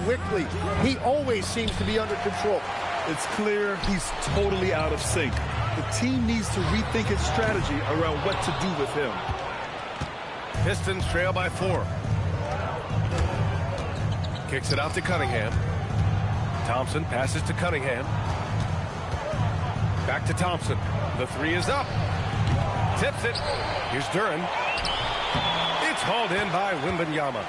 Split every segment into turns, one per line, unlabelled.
quickly. He always seems to be under control.
It's clear he's totally out of sync. The team needs to rethink its strategy around what to do with him.
Pistons trail by 4. Kicks it out to Cunningham. Thompson passes to Cunningham. Back to Thompson. The 3 is up. Tips it. Here's Duren. It's hauled in by Wembanyama.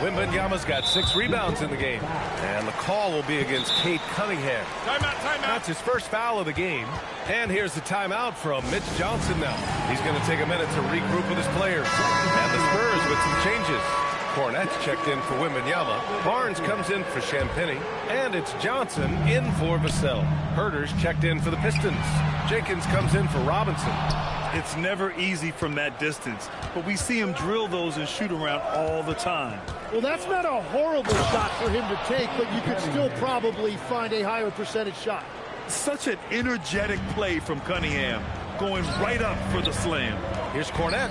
Wembanyama's got 6 rebounds in the game. And the call will be against Cade Cunningham.
Timeout, timeout.
That's his first foul of the game. And here's the timeout from Mitch Johnson now. He's going to take a minute to regroup with his players. And the Spurs with some changes. Kornet's checked in for Wembanyama. Barnes comes in for Champagnie. And it's Johnson in for Vassell. Huerter's checked in for the Pistons. Jenkins comes in for Robinson.
It's never easy from that distance, but we see him drill those and shoot around all the time.
Well, that's not a horrible shot for him to take, but you could still probably find a higher percentage shot.
Such an energetic play from Cunningham, going right up for the slam.
Here's Kornet.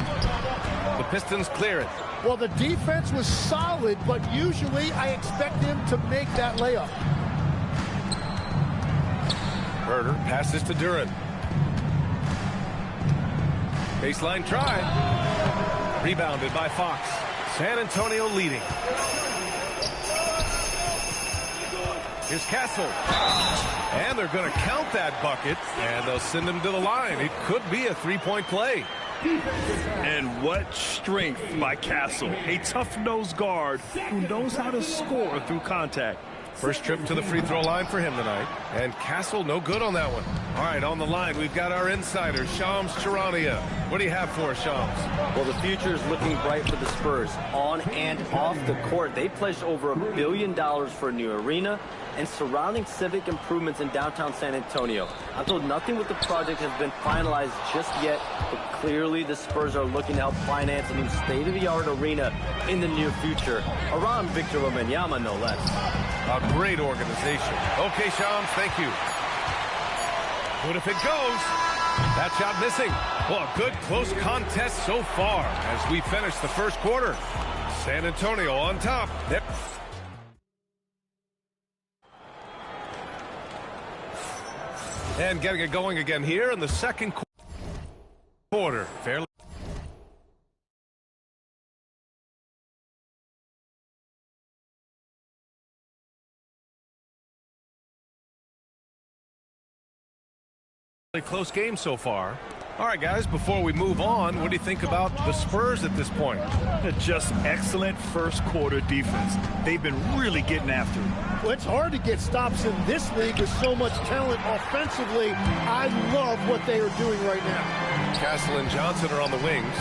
The Pistons clear it.
Well, the defense was solid, but usually I expect him to make that layup.
Huerter passes to Duren. Baseline try. Rebounded by Fox. San Antonio leading. Here's Castle. And they're going to count that bucket, and they'll send him to the line. It could be a three-point play.
And what strength by Castle. A tough-nosed guard who knows how to score through contact.
First trip to the free throw line for him tonight. And Castle no good on that one. All right, on the line, we've got our insider, Shams Charania. What do you have for us, Shams?
Well, the future is looking bright for the Spurs. On and off the court, they pledged over $1 billion for a new arena and surrounding civic improvements in downtown San Antonio. I'm told nothing with the project has been finalized just yet, but clearly the Spurs are looking to help finance a new state-of-the-art arena in the near future, around Victor Wembanyama, no less.
A great organization. Okay, Shams, thank you. But if it goes, that shot missing. Well, a good close contest so far as we finish the first quarter. San Antonio on top. And getting it going again here in the second quarter. Fairly. Close game so far. All right, guys, before we move on, what do you think about the Spurs at this point?
Just excellent first quarter defense. They've been really getting after it.
Well, it's hard to get stops in this league with so much talent offensively. I love what they are doing right now.
Castle and Johnson are on the wings.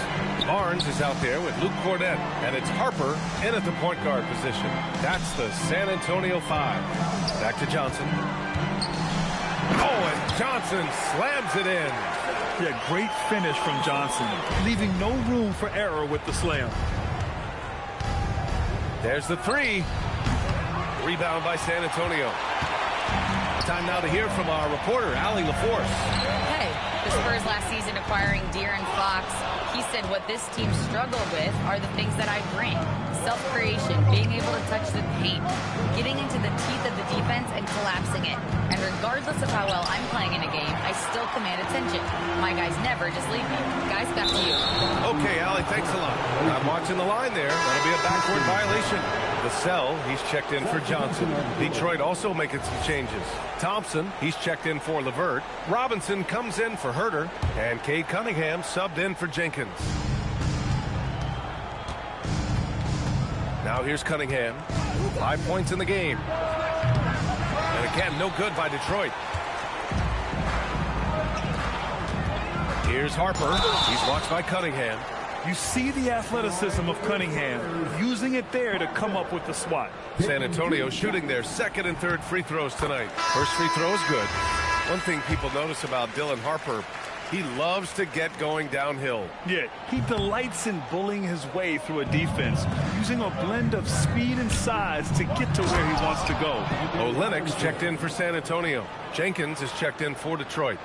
Barnes is out there with Luke Kornet, and it's Harper in at the point guard position. That's the San Antonio 5. Back to Johnson. Oh, and Johnson slams it in.
Yeah, great finish from Johnson, leaving no room for error with the slam.
There's the 3. Rebound by San Antonio. Time now to hear from our reporter, Allie LaForce.
Hey, the Spurs last season acquiring De'Aaron Fox. He said what this team struggled with are the things that I bring. Self-creation, being able to touch the paint, getting into the teeth of the defense and collapsing it. And regardless of how well I'm playing in a game, I still command attention. My guys never just leave me. Guys, back to you.
Okay, Allie, thanks a lot. I'm watching the line there. That'll be a backward violation. Vassell, he's checked in for Johnson. Detroit also making some changes. Thompson, he's checked in for LeVert. Robinson comes in for Huerter. And Cade Cunningham subbed in for Jenkins. Now here's Cunningham. 5 points in the game. And again, no good by Detroit. Here's Harper. He's watched by Cunningham.
You see the athleticism of Cunningham, using it there to come up with the swat.
San Antonio shooting their second and third free throws tonight. First free throw is good. One thing people notice about Dylan Harper, he loves to get going downhill.
Yeah, he delights in bullying his way through a defense, using a blend of speed and size to get to where he wants to go.
Olynyk checked in for San Antonio. Jenkins is checked in for Detroit.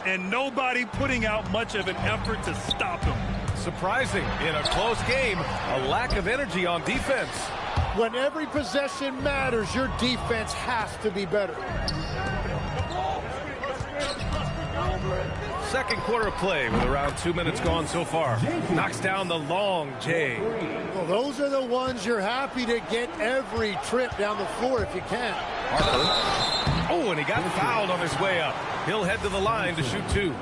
And nobody putting out much of an effort to stop him.
Surprising in a close game, a lack of energy on defense.
When every possession matters, your defense has to be better.
Second quarter of play with around 2 minutes gone so far. Knocks down the long J.
Well, those are the ones you're happy to get every trip down the floor if you can.
Harper. Oh, and he got fouled on his way up. He'll head to the line to shoot 2.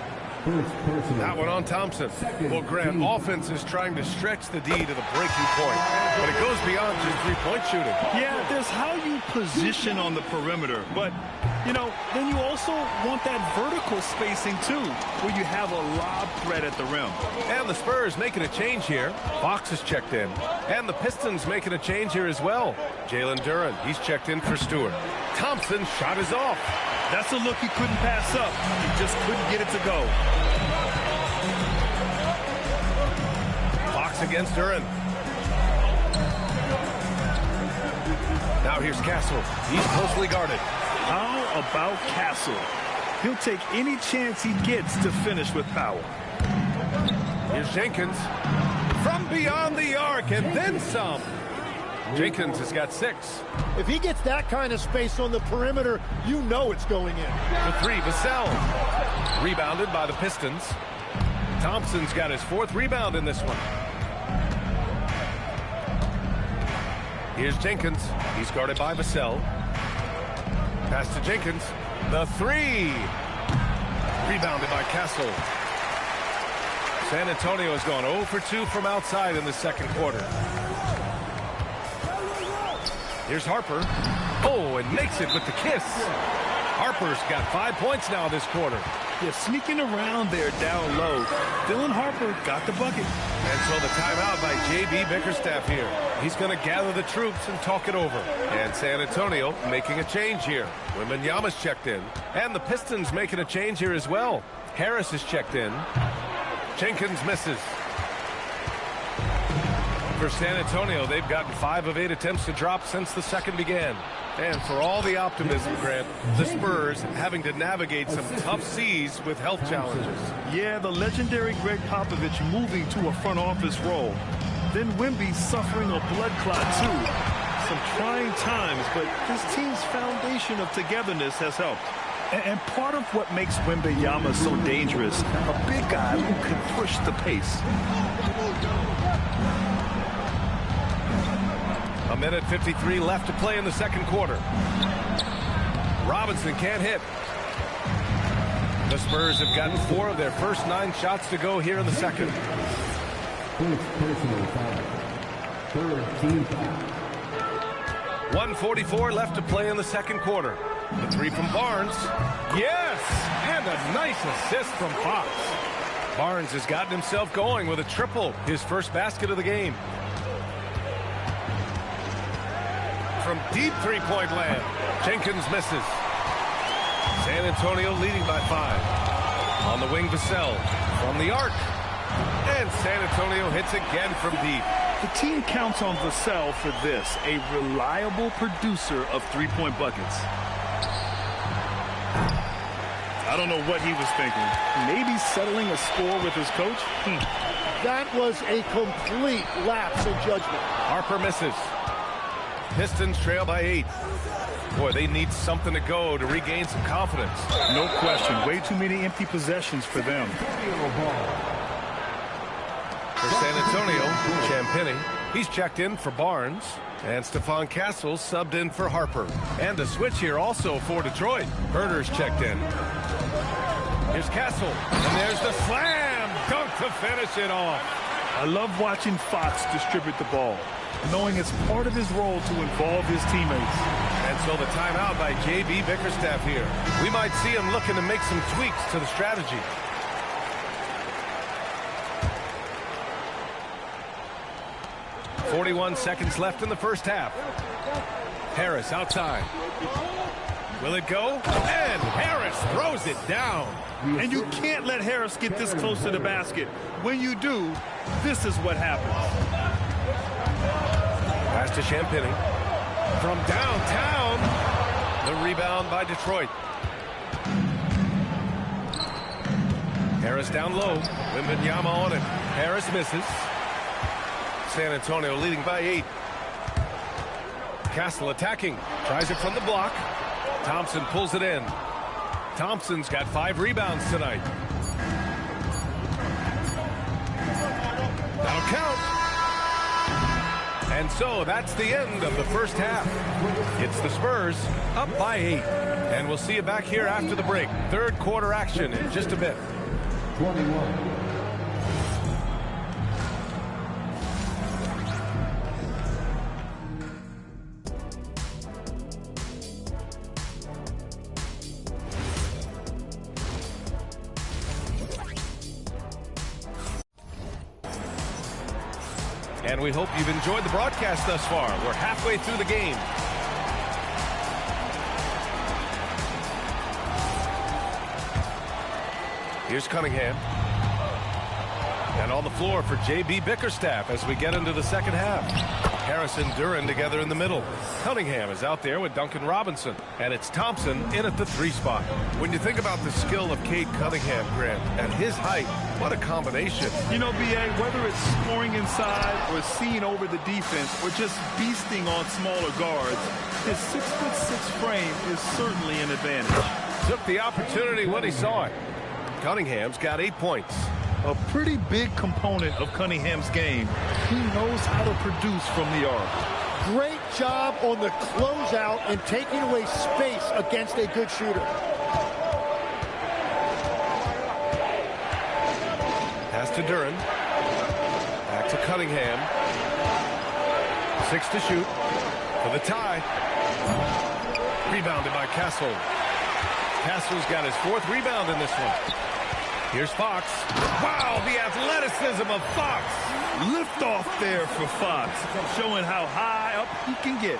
That one on Thompson. Well, Grant, offense is trying to stretch the D to the breaking point, but it goes beyond just three-point shooting.
Yeah, there's how you position on the perimeter, but, you know, then you also want that vertical spacing, too, where you have a lob threat at the rim.
And the Spurs making a change here. Fox is checked in. And the Pistons making a change here as well. Jalen Duren, he's checked in for Stewart. Thompson's shot is off.
That's a look he couldn't pass up. He just couldn't get it to go.
Fox against Duren. Now here's Castle. He's closely guarded.
How about Castle? He'll take any chance he gets to finish with power.
Here's Jenkins. From beyond the arc and then some. Jenkins has got 6.
If he gets that kind of space on the perimeter, you know it's going in.
The 3, Vassell. Rebounded by the Pistons. Thompson's got his 4th rebound in this one. Here's Jenkins. He's guarded by Vassell. Pass to Jenkins. The 3. Rebounded by Castle. San Antonio has gone 0 for 2 from outside in the second quarter. Here's Harper. Oh, and makes it with the kiss. Harper's got 5 points now this quarter.
Yeah, sneaking around there down low. Dylan Harper got the bucket.
And so the timeout by J.B. Bickerstaff here. He's going to gather the troops and talk it over. And San Antonio making a change here. Wembanyama's checked in. And the Pistons making a change here as well. Harris is checked in. Jenkins misses. For San Antonio, they've gotten 5 of 8 attempts to drop since the second began. And for all the optimism, Grant, the Spurs having to navigate some tough seas with health challenges.
Yeah, the legendary Greg Popovich moving to a front office role. Then Wemby suffering a blood clot, too. Some trying times, but this team's foundation of togetherness has helped. And part of what makes Wembanyama so dangerous, a big guy who can push the pace.
A minute 53 left to play in the second quarter. Robinson can't hit. The Spurs have gotten 4 of their first 9 shots to go here in the second. 1:44 left to play in the second quarter. The 3 from Barnes. Yes! And a nice assist from Fox. Barnes has gotten himself going with a triple, his first basket of the game. From deep three-point land, Jenkins misses. San Antonio leading by 5. On the wing, Vassell from the arc. And San Antonio hits again from deep.
The team counts on Vassell for this, a reliable producer of three-point buckets. I don't know what he was thinking. Maybe settling a score with his coach?
That was a complete lapse in judgment.
Harper misses. Pistons trail by 8. Boy, they need something to go to regain some confidence.
No question. Way too many empty possessions for them.
For San Antonio, Champagnie. He's checked in for Barnes. And Stephon Castle subbed in for Harper. And a switch here also for Detroit. Herder's checked in. Here's Castle. And there's the slam dunk to finish it off.
I love watching Fox distribute the ball, knowing it's part of his role to involve his teammates.
And so the timeout by J.B. Bickerstaff here. We might see him looking to make some tweaks to the strategy. .41 seconds left in the first half. Harris outside. Will it go? And Harris throws it down.
And you can't let Harris get this close to the basket. When you do, this is what happens.
Pass to Champagnie. From downtown. The rebound by Detroit. Harris down low. Wembanyama on it. Harris misses. San Antonio leading by 8. Castle attacking. Tries it from the block. Thompson pulls it in. Thompson's got 5 rebounds tonight. That'll count. And so that's the end of the first half. It's the Spurs up by 8. And we'll see you back here after the break. Third quarter action in just a bit.
21.
And we hope you've enjoyed the broadcast thus far. We're halfway through the game. Here's Cunningham. And on the floor for J.B. Bickerstaff as we get into the second half. Harris and Duren together in the middle. Cunningham is out there with Duncan Robinson. And it's Thompson in at the 3 spot. When you think about the skill of Cade Cunningham, Grant, and his height, what a combination.
You know, B.A., whether it's scoring inside or seeing over the defense or just beasting on smaller guards, his 6'6" frame is certainly an advantage.
Took the opportunity when he saw it. Cunningham's got 8 points.
A pretty big component of Cunningham's game. He knows how to produce from the arc.
Great job on the closeout and taking away space against a good shooter.
Pass to Duren. Back to Cunningham. 6 to shoot. For the tie. Rebounded by Castle. Castle's got his 4th rebound in this one. Here's Fox. Wow, the athleticism of Fox.
Lift off there for Fox, showing how high up he can get.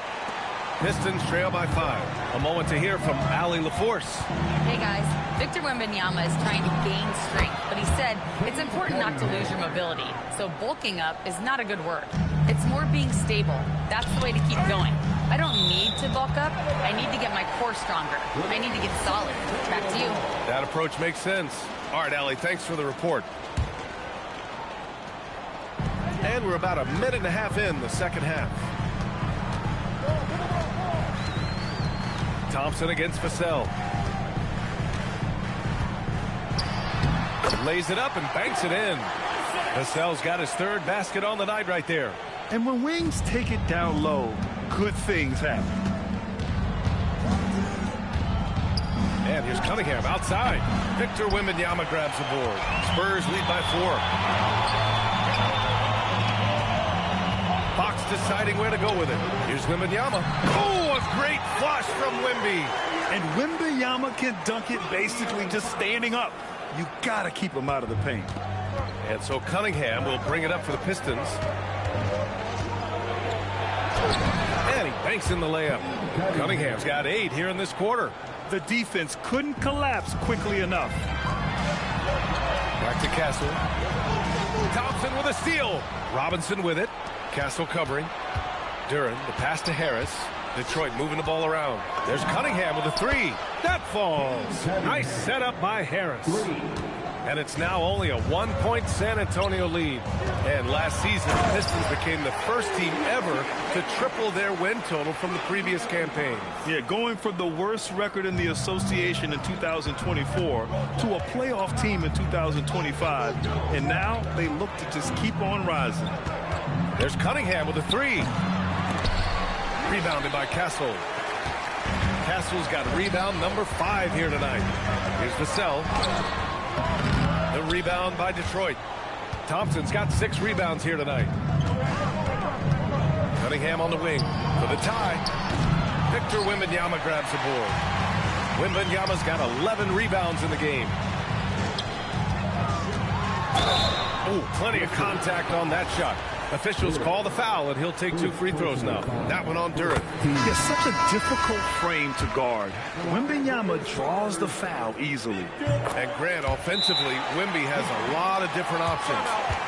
Pistons trail by 5. A moment to hear from Allie LaForce.
Hey guys, Victor Wembanyama is trying to gain strength, but he said it's important not to lose your mobility. So bulking up is not a good word. It's more being stable. That's the way to keep going. I don't need to bulk up. I need to get my core stronger. I need to get solid. Back to you.
That approach makes sense. All right, Allie, thanks for the report. And we're about a minute and a half in the second half. Thompson against Vassell. Lays it up and banks it in. Vassell's got his 3rd basket on the night right there.
And when Wings take it down low, good things happen.
And here's Cunningham outside. Victor Wembanyama grabs the board. Spurs lead by 4. Fox deciding where to go with it. Here's Wembanyama. Oh, a great flush from Wemby.
And Wembanyama can dunk it basically just standing up. You got to keep him out of the paint.
And so Cunningham will bring it up for the Pistons. And he banks in the layup. Cunningham's got 8 here in this quarter.
The defense couldn't collapse quickly enough.
Back to Castle. Thompson with a steal. Robinson with it. Castle covering. Duren, the pass to Harris. Detroit moving the ball around. There's Cunningham with a 3. That falls. Nice setup by Harris. And it's now only a 1-point San Antonio lead. And last season, the Pistons became the first team ever to triple their win total from the previous campaign.
Yeah, going from the worst record in the association in 2024 to a playoff team in 2025. And now they look to just keep on rising.
There's Cunningham with a 3. Rebounded by Castle. Castle's got rebound number 5 here tonight. Here's Vassell. The rebound by Detroit. Thompson's got 6 rebounds here tonight. Cunningham on the wing for the tie. Victor Wembanyama grabs the board. Wembanyama's got 11 rebounds in the game. Oh, plenty of contact on that shot. Officials call the foul, and he'll take 2 free throws now. That one on Duren.
It's such a difficult frame to guard. Wembanyama draws the foul easily.
And Grant, offensively, Wemby has a lot of different options.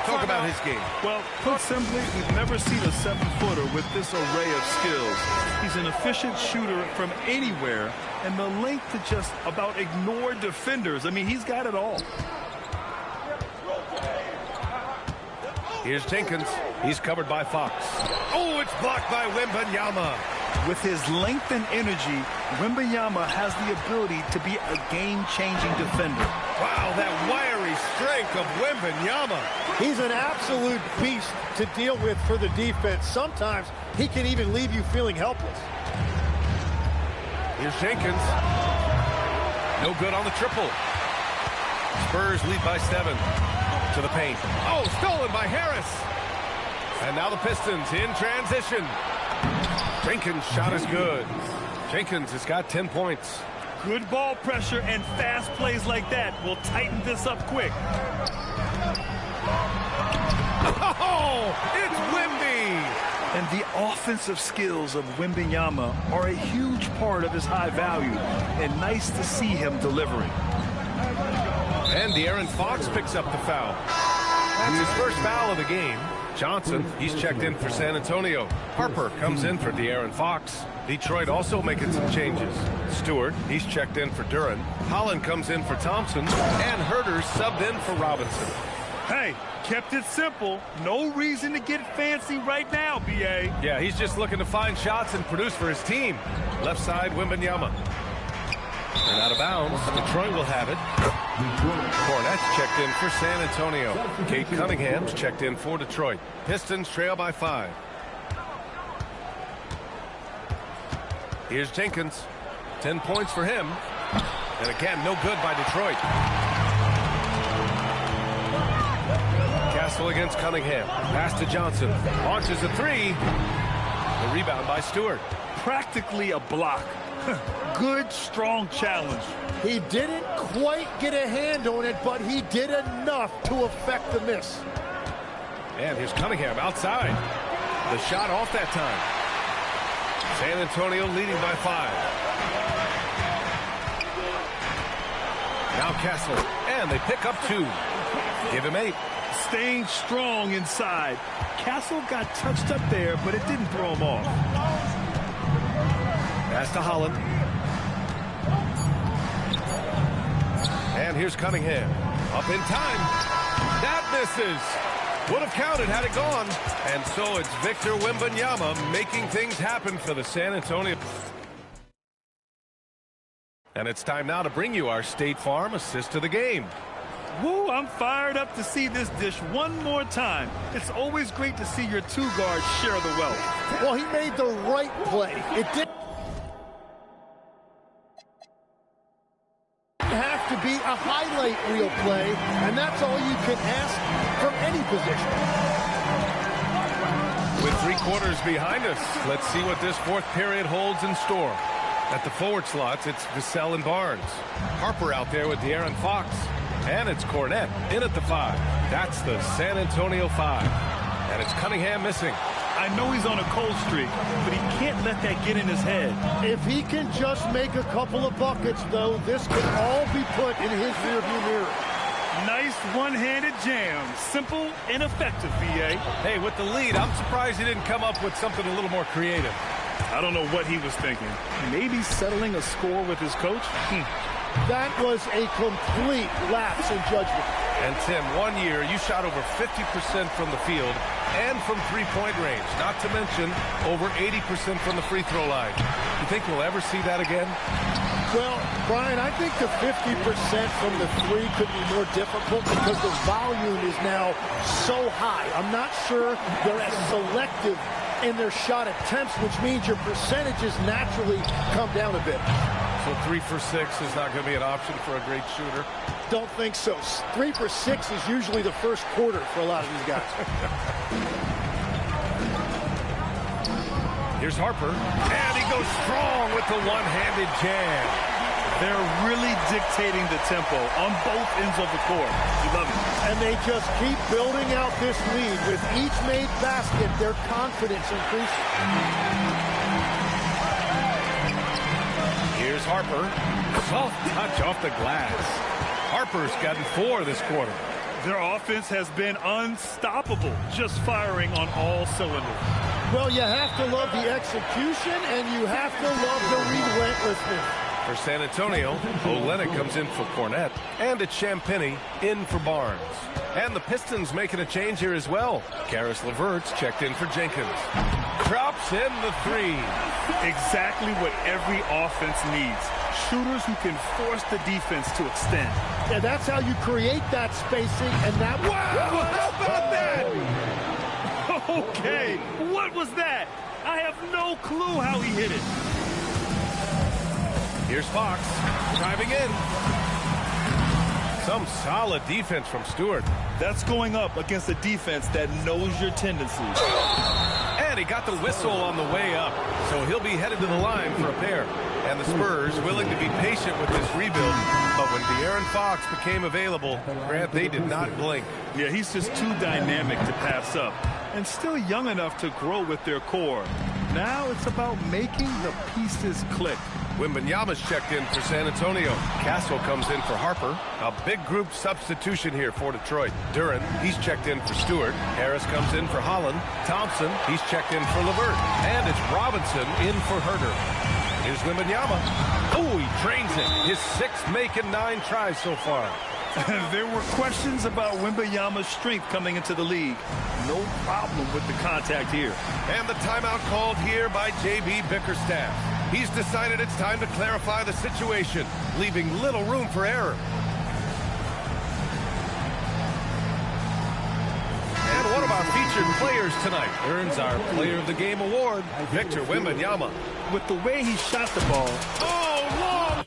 Talk about his game.
Well, put simply, we've never seen a 7-footer with this array of skills. He's an efficient shooter from anywhere, and the length to just about ignore defenders. I mean, he's got it all.
Here's Jenkins. He's covered by Fox. Oh, it's blocked by Wembanyama.
With his length and energy, Wembanyama has the ability to be a game-changing defender.
Wow, that wiry strength of Wembanyama.
He's an absolute beast to deal with for the defense. Sometimes he can even leave you feeling helpless.
Here's Jenkins. No good on the triple. Spurs lead by 7 to the paint. Oh, stolen by Harris. And now the Pistons in transition. Jenkins' shot is good. Jenkins has got 10 points.
Good ball pressure and fast plays like that will tighten this up quick.
Oh, it's Wemby.
And the offensive skills of Wembanyama are a huge part of his high value, and nice to see him delivering.
And De'Aaron Fox picks up the foul. That's his first foul of the game. Johnson, he's checked in for San Antonio. Harper comes in for De'Aaron Fox. Detroit also making some changes. Stewart, he's checked in for Duren. Holland comes in for Thompson. And Herter subbed in for Robinson.
Hey, kept it simple. No reason to get fancy right now, B.A.
Yeah, he's just looking to find shots and produce for his team. Left side, Wembanyama. And out of bounds, Detroit will have it. Cornette's checked in for San Antonio. Kate Cunningham's checked in for Detroit. Pistons trail by 5. Here's Jenkins. 10 points for him. And again, no good by Detroit. Castle against Cunningham. Pass to Johnson. Launches a 3. The rebound by Stewart.
Practically a block. Good, strong challenge.
He didn't quite get a hand on it, but he did enough to affect the miss.
And here's Cunningham outside. The shot off that time. San Antonio leading by 5. Now Castle. And they pick up 2. Give him 8.
Staying strong inside. Castle got touched up there, but it didn't throw him off.
Pass to Holland. And here's Cunningham. Up in time. That misses. Would have counted had it gone. And so it's Victor Wembanyama making things happen for the San Antonio. And it's time now to bring you our State Farm assist of the game.
Woo, I'm fired up to see this dish one more time. It's always great to see your 2 guards share the wealth.
Well, he made the right play. It didn't have to be a highlight reel play, and that's all you can ask from any position.
With 3 quarters behind us, let's see what this 4th period holds in store. At the forward slots, it's Vassell and Barnes. Harper out there with De'Aaron Fox. And it's Cornette in at the 5. That's the San Antonio 5. And it's Cunningham missing.
I know he's on a cold streak, but he can't let that get in his head.
If he can just make a couple of buckets, though, this could all be put in his rearview mirror.
Nice one-handed jam. Simple and effective, B.A.
Hey, with the lead, I'm surprised he didn't come up with something a little more creative.
I don't know what he was thinking. Maybe settling a score with his coach?
That was a complete lapse in judgment.
And Tim, 1 year, you shot over 50% from the field and from three-point range, not to mention over 80% from the free throw line. You think we'll ever see that again?
Well, Brian, I think the 50% from the 3 could be more difficult because the volume is now so high. I'm not sure they're as selective in their shot attempts, which means your percentages naturally come down a bit.
So 3 for 6 is not going to be an option for a great shooter?
Don't think so. 3 for 6 is usually the first quarter for a lot of these guys.
Here's Harper. And he goes strong with the one-handed jam.
They're really dictating the tempo on both ends of the court. You love it.
And they just keep building out this lead. With each made basket, their confidence increases.
Here's Harper. Soft touch off the glass. Harper's gotten 4 this quarter.
Their offense has been unstoppable, just firing on all cylinders.
Well, you have to love the execution, and you have to love the relentlessness.
For San Antonio, Olenek comes in for Cornette. And it's Champagnie in for Barnes. And the Pistons making a change here as well. Karis LeVert's checked in for Jenkins. Drops in the three.
Exactly what every offense needs. Shooters who can force the defense to extend.
Yeah, that's how you create that spacing and that.
Wow! How about that? Okay, what was that? I have no clue how he hit it.
Here's Fox driving in. Some solid defense from Stewart.
That's going up against a defense that knows your tendencies.
And he got the whistle on the way up, so he'll be headed to the line for a pair. And the Spurs willing to be patient with this rebuild, but when De'Aaron Fox became available, Grant, they did not blink.
Yeah, he's just too dynamic to pass up, and still young enough to grow with their core. Now it's about making the pieces click.
Wembanyama's checked in for San Antonio. Castle comes in for Harper. A big group substitution here for Detroit. Duren, he's checked in for Stewart. Harris comes in for Holland. Thompson, he's checked in for LeVert. And it's Robinson in for Herter. Here's Wembanyama. Oh, he drains it. His sixth make and 9 tries so far.
There were questions about Wembanyama's strength coming into the league. No problem with the contact here.
And the timeout called here by J.B. Bickerstaff. He's decided it's time to clarify the situation, leaving little room for error. And one of our featured players tonight earns our Player of the Game award, Victor Wembanyama.
With the way he shot the ball.
Oh, long!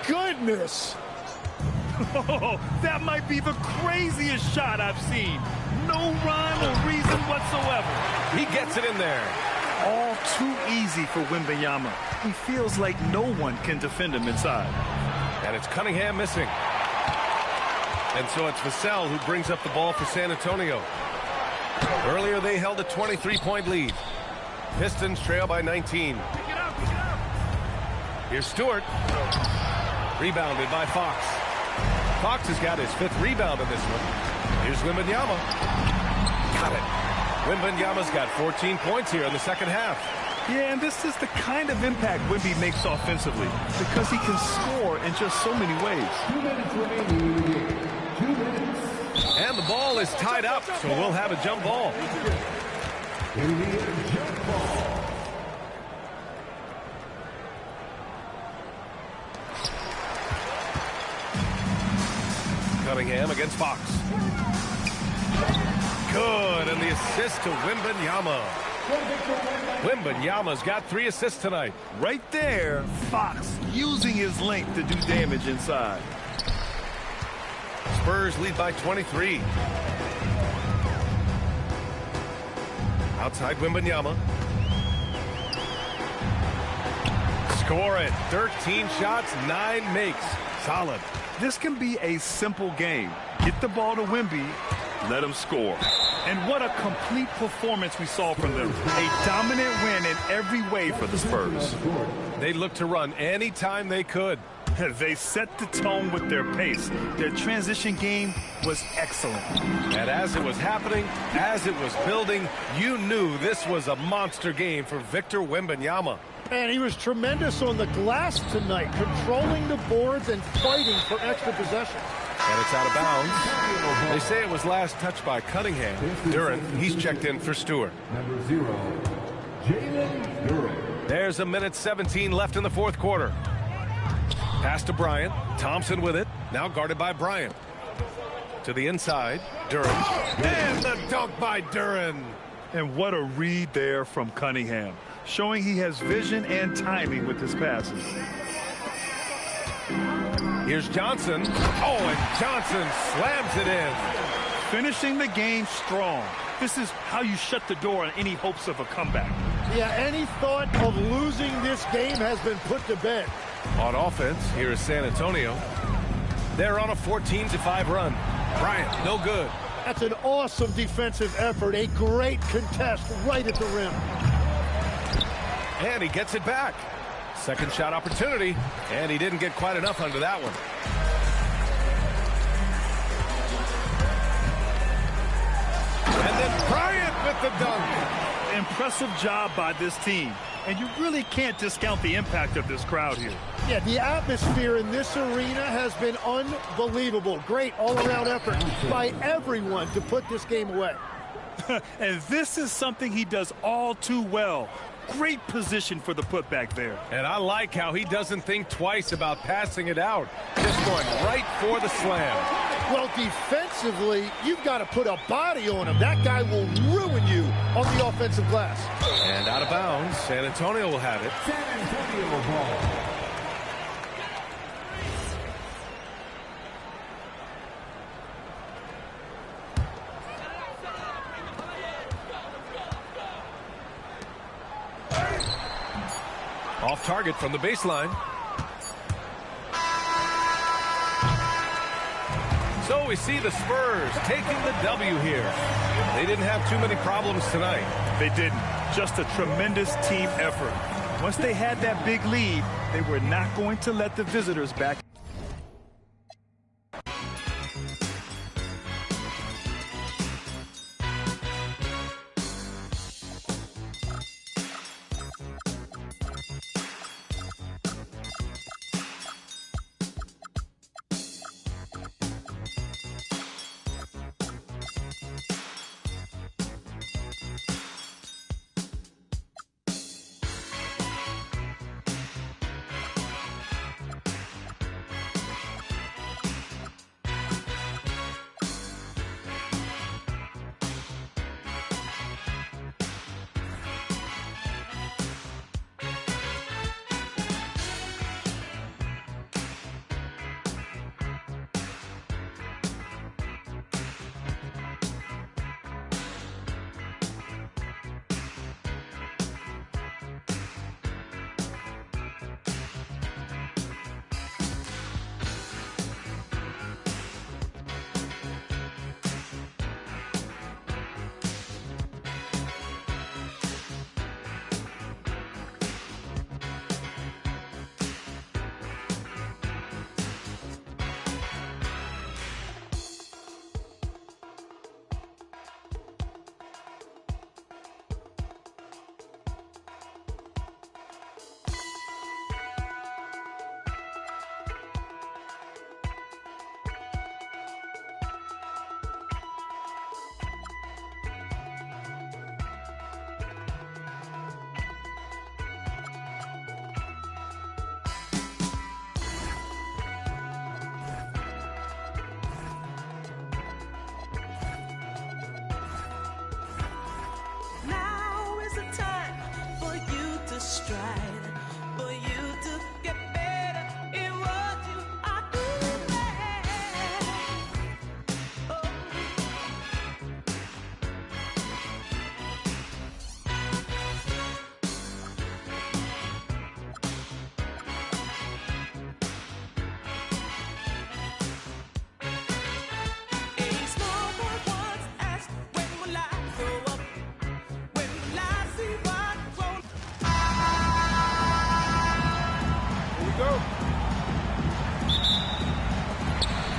Goodness.
Oh, that might be the craziest shot I've seen. No rhyme or reason whatsoever.
He gets it in there.
All too easy for Wembanyama. He feels like no one can defend him inside.
And it's Cunningham missing. And so it's Vassell who brings up the ball for San Antonio. Earlier they held a 23-point lead. Pistons trail by 19. Here's Stewart. Rebounded by Fox. Fox has got his 5th rebound in this one. Here's Wembanyama. Got it. Wembanyama's got 14 points here in the second half.
Yeah, and this is the kind of impact Wemby makes offensively because he can score in just so many ways.
2 minutes remaining in the game. 2 minutes.
And the ball is tied up, so we'll have a jump ball.
Jump ball.
Cunningham against Fox. Good, and the assist to Wembanyama. Wembanyama's got 3 assists tonight.
Right there, Fox using his length to do damage inside.
Spurs lead by 23. Outside Wembanyama. Score it. 13 shots, 9 makes. Solid.
This can be a simple game. Get the ball to Wemby, let him score. And what a complete performance we saw from them. A dominant win in every way for the Spurs.
They looked to run anytime they could.
They set the tone with their pace. Their transition game was excellent.
And as it was happening, as it was building, you knew this was a monster game for Victor Wembanyama.
And he was tremendous on the glass tonight, controlling the boards and fighting for extra possession.
And it's out of bounds. They say it was last touched by Cunningham. Duren, he's checked in for Stewart.
Number 0, Jalen Duren.
There's 1:17 left in the 4th quarter. Pass to Bryant. Thompson with it. Now guarded by Bryant. To the inside. Duren. And the dunk by Duren.
And what a read there from Cunningham, showing he has vision and timing with his passes.
Here's Johnson. Oh, and Johnson slams it in.
Finishing the game strong. This is how you shut the door on any hopes of a comeback.
Yeah, any thought of losing this game has been put to bed.
On offense, here is San Antonio. They're on a 14-5 run. Bryant, no good.
That's an awesome defensive effort. A great contest right at the rim.
And he gets it back. Second shot opportunity, and he didn't get quite enough under that one. And then Bryant with the dunk.
Impressive job by this team. And you really can't discount the impact of this crowd here.
Yeah, the atmosphere in this arena has been unbelievable. Great all-around effort by everyone to put this game away.
And this is something he does all too well. Great position for the putback there.
And I like how he doesn't think twice about passing it out. Just going right for the slam.
Well, defensively, you've got to put a body on him. That guy will ruin you on the offensive glass.
And out of bounds, San Antonio will have it.
San Antonio ball.
Off target from the baseline. So we see the Spurs taking the W here. They didn't have too many problems tonight.
They didn't. Just a tremendous team effort. Once they had that big lead, they were not going to let the visitors back.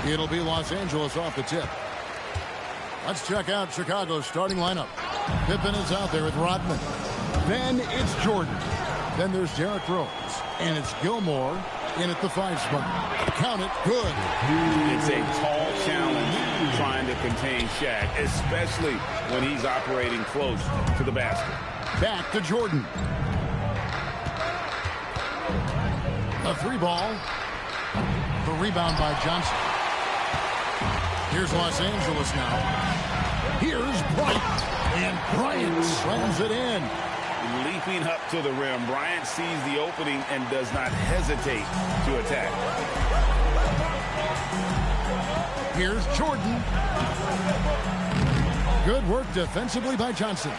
It'll be Los Angeles off the tip. Let's check out Chicago's starting lineup. Pippen is out there with Rodman. Then it's Jordan. Then there's Derrick Rose. And it's Gilmore in at the 5 spot. Count it. Good.
It's a tall challenge trying to contain Shaq, especially when he's operating close to the basket.
Back to Jordan. A 3-ball. The rebound by Johnson. Here's Los Angeles now. Here's Bryant. And Bryant slams it in.
Leaping up to the rim, Bryant sees the opening and does not hesitate to attack.
Here's Jordan. Good work defensively by Johnson.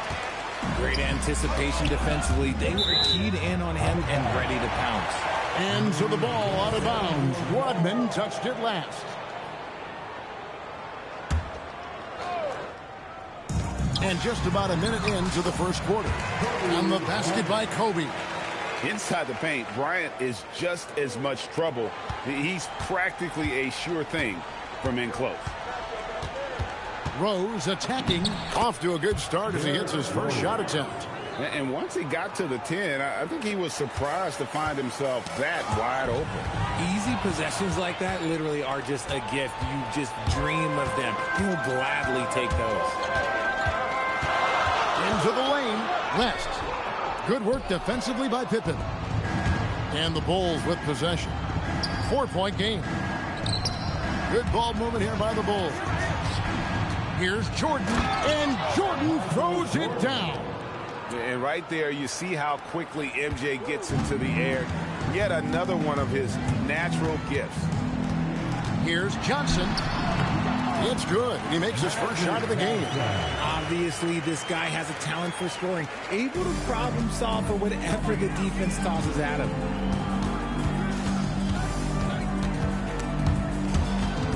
Great anticipation defensively. They were keyed in on him and ready to pounce.
And so the ball out of bounds. Rodman touched it last. And just about a minute into the first quarter. And the basket by Kobe.
Inside the paint, Bryant is just as much trouble. He's practically a sure thing from in close.
Rose attacking. Off to a good start as he hits his first shot attempt.
And once he got to the 10, I think he was surprised to find himself that wide open.
Easy possessions like that literally are just a gift. You just dream of them. He'll gladly take those.
Into the lane. West. Good work defensively by Pippen. And the Bulls with possession. 4-point game. Good ball movement here by the Bulls. Here's Jordan. And Jordan throws it down.
And right there, you see how quickly MJ gets into the air. Yet another one of his natural gifts.
Here's Johnson. It's good. He makes his first shot of the game.
Obviously, this guy has a talent for scoring. Able to problem solve for whatever the defense tosses at him.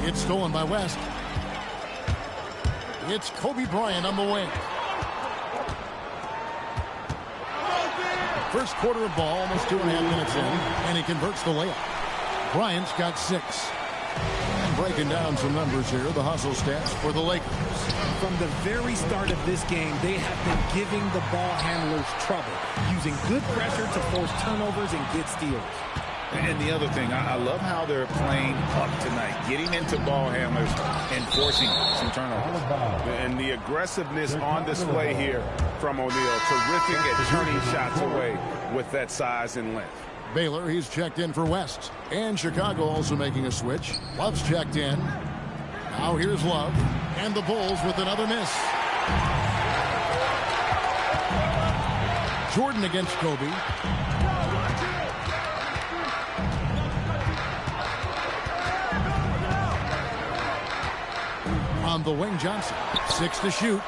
It's stolen by West. It's Kobe Bryant on the wing. First quarter of ball, almost 2.5 minutes in, and he converts the layup. Bryant's got 6. And breaking down some numbers here, the hustle stats for the Lakers.
From the very start of this game, they have been giving the ball handlers trouble, using good pressure to force turnovers and get steals.
And the other thing, I love how they're playing up tonight, getting into ball handlers and forcing some turnovers. And the aggressiveness on display here from O'Neal. Terrific at turning shots away with that size and length.
Baylor, he's checked in for West. And Chicago also making a switch. Love's checked in. Now here's Love. And the Bulls with another miss. Jordan against Kobe. On the wing, Johnson. 6 to shoot.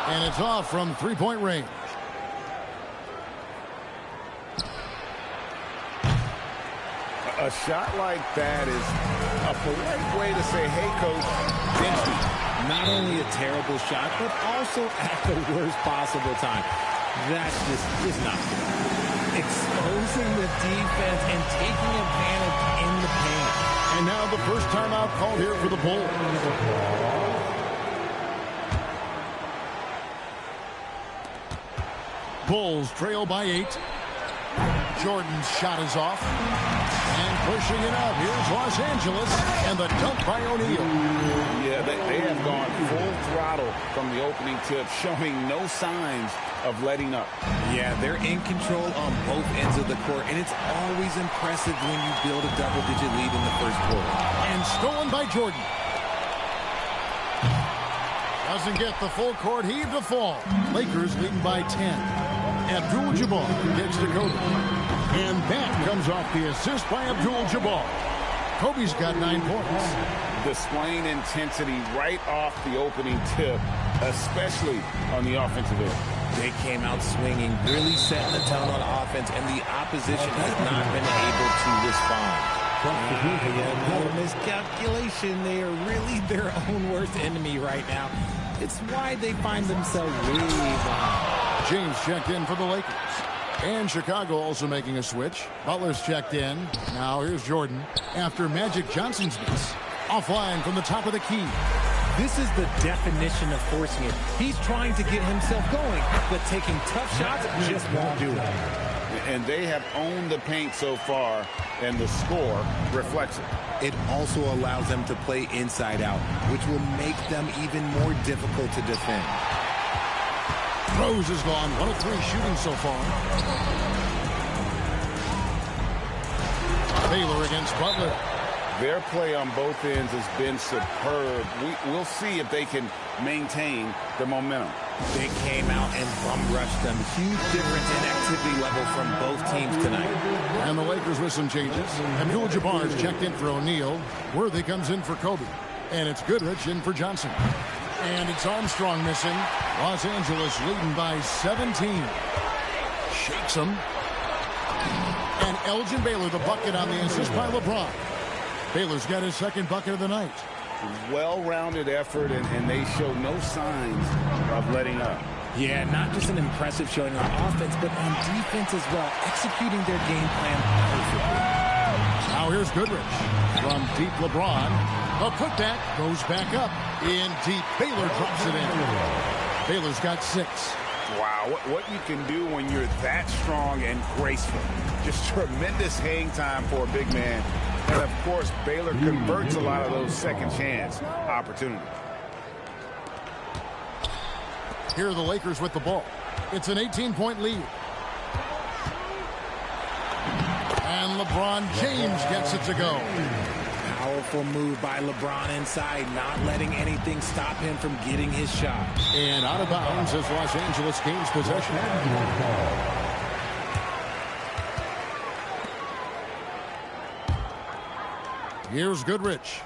And it's off from three-point range.
A shot like that is a polite way to say, hey, coach, bench me.
Not only a terrible shot, but also at the worst possible time. That's just not good. Exposing the defense and taking advantage in the paint.
And now the first timeout called here for the Bulls. Bulls trail by 8. Jordan's shot is off. And pushing it out. Here's Los Angeles. And the dunk by O'Neal.
Yeah, they have gone full throttle from the opening tip, showing no signs of letting up.
Yeah, they're in control on both ends of the court, and it's always impressive when you build a double-digit lead in the first quarter.
And stolen by Jordan. Doesn't get the full court heave to fall. Lakers leading by 10. Abdul-Jabbar gets to Kobe. And that comes off the assist by Abdul-Jabbar. Kobe's got 9 points.
Displaying intensity right off the opening tip, especially on the offensive end.
They came out swinging, really setting the tone on offense, and the opposition has not been able to respond. Another miscalculation. They are really their own worst enemy right now. It's why they find themselves way behind.
James checked in for the Lakers. And Chicago also making a switch. Butler's checked in. Now here's Jordan after Magic Johnson's miss. Offline from the top of the key.
This is the definition of forcing it. He's trying to get himself going, but taking tough shots just won't do it.
And they have owned the paint so far, and the score reflects it.
It also allows them to play inside out, which will make them even more difficult to defend.
Rose is gone. 1 of 3 shooting so far. Baylor against Butler.
Their play on both ends has been superb. We'll see if they can maintain the momentum.
They came out and bum-rushed them. Huge difference in activity level from both teams tonight.
And the Lakers with some changes. Abdul-Jabbar is checked in for O'Neal. Worthy comes in for Kobe. And it's Goodrich in for Johnson. And it's Armstrong missing. Los Angeles leading by 17. Shakes him. And Elgin Baylor, the bucket on the assist by LeBron. Baylor's got his second bucket of the night.
Well-rounded effort, and they show no signs of letting up.
Yeah, not just an impressive showing on offense, but on defense as well, executing their game plan perfectly.
Now here's Goodrich from deep. LeBron. A putback goes back up. In deep, Baylor drops it in. Baylor's got 6.
Wow, what you can do when you're that strong and graceful. Just tremendous hang time for a big man. And, of course, Baylor converts a lot of those second chance opportunities.
Here are the Lakers with the ball. It's an 18-point lead. And LeBron James gets it to go.
Powerful move by LeBron inside, not letting anything stop him from getting his shot.
And out of bounds as Los Angeles gains possession. Here's Goodrich.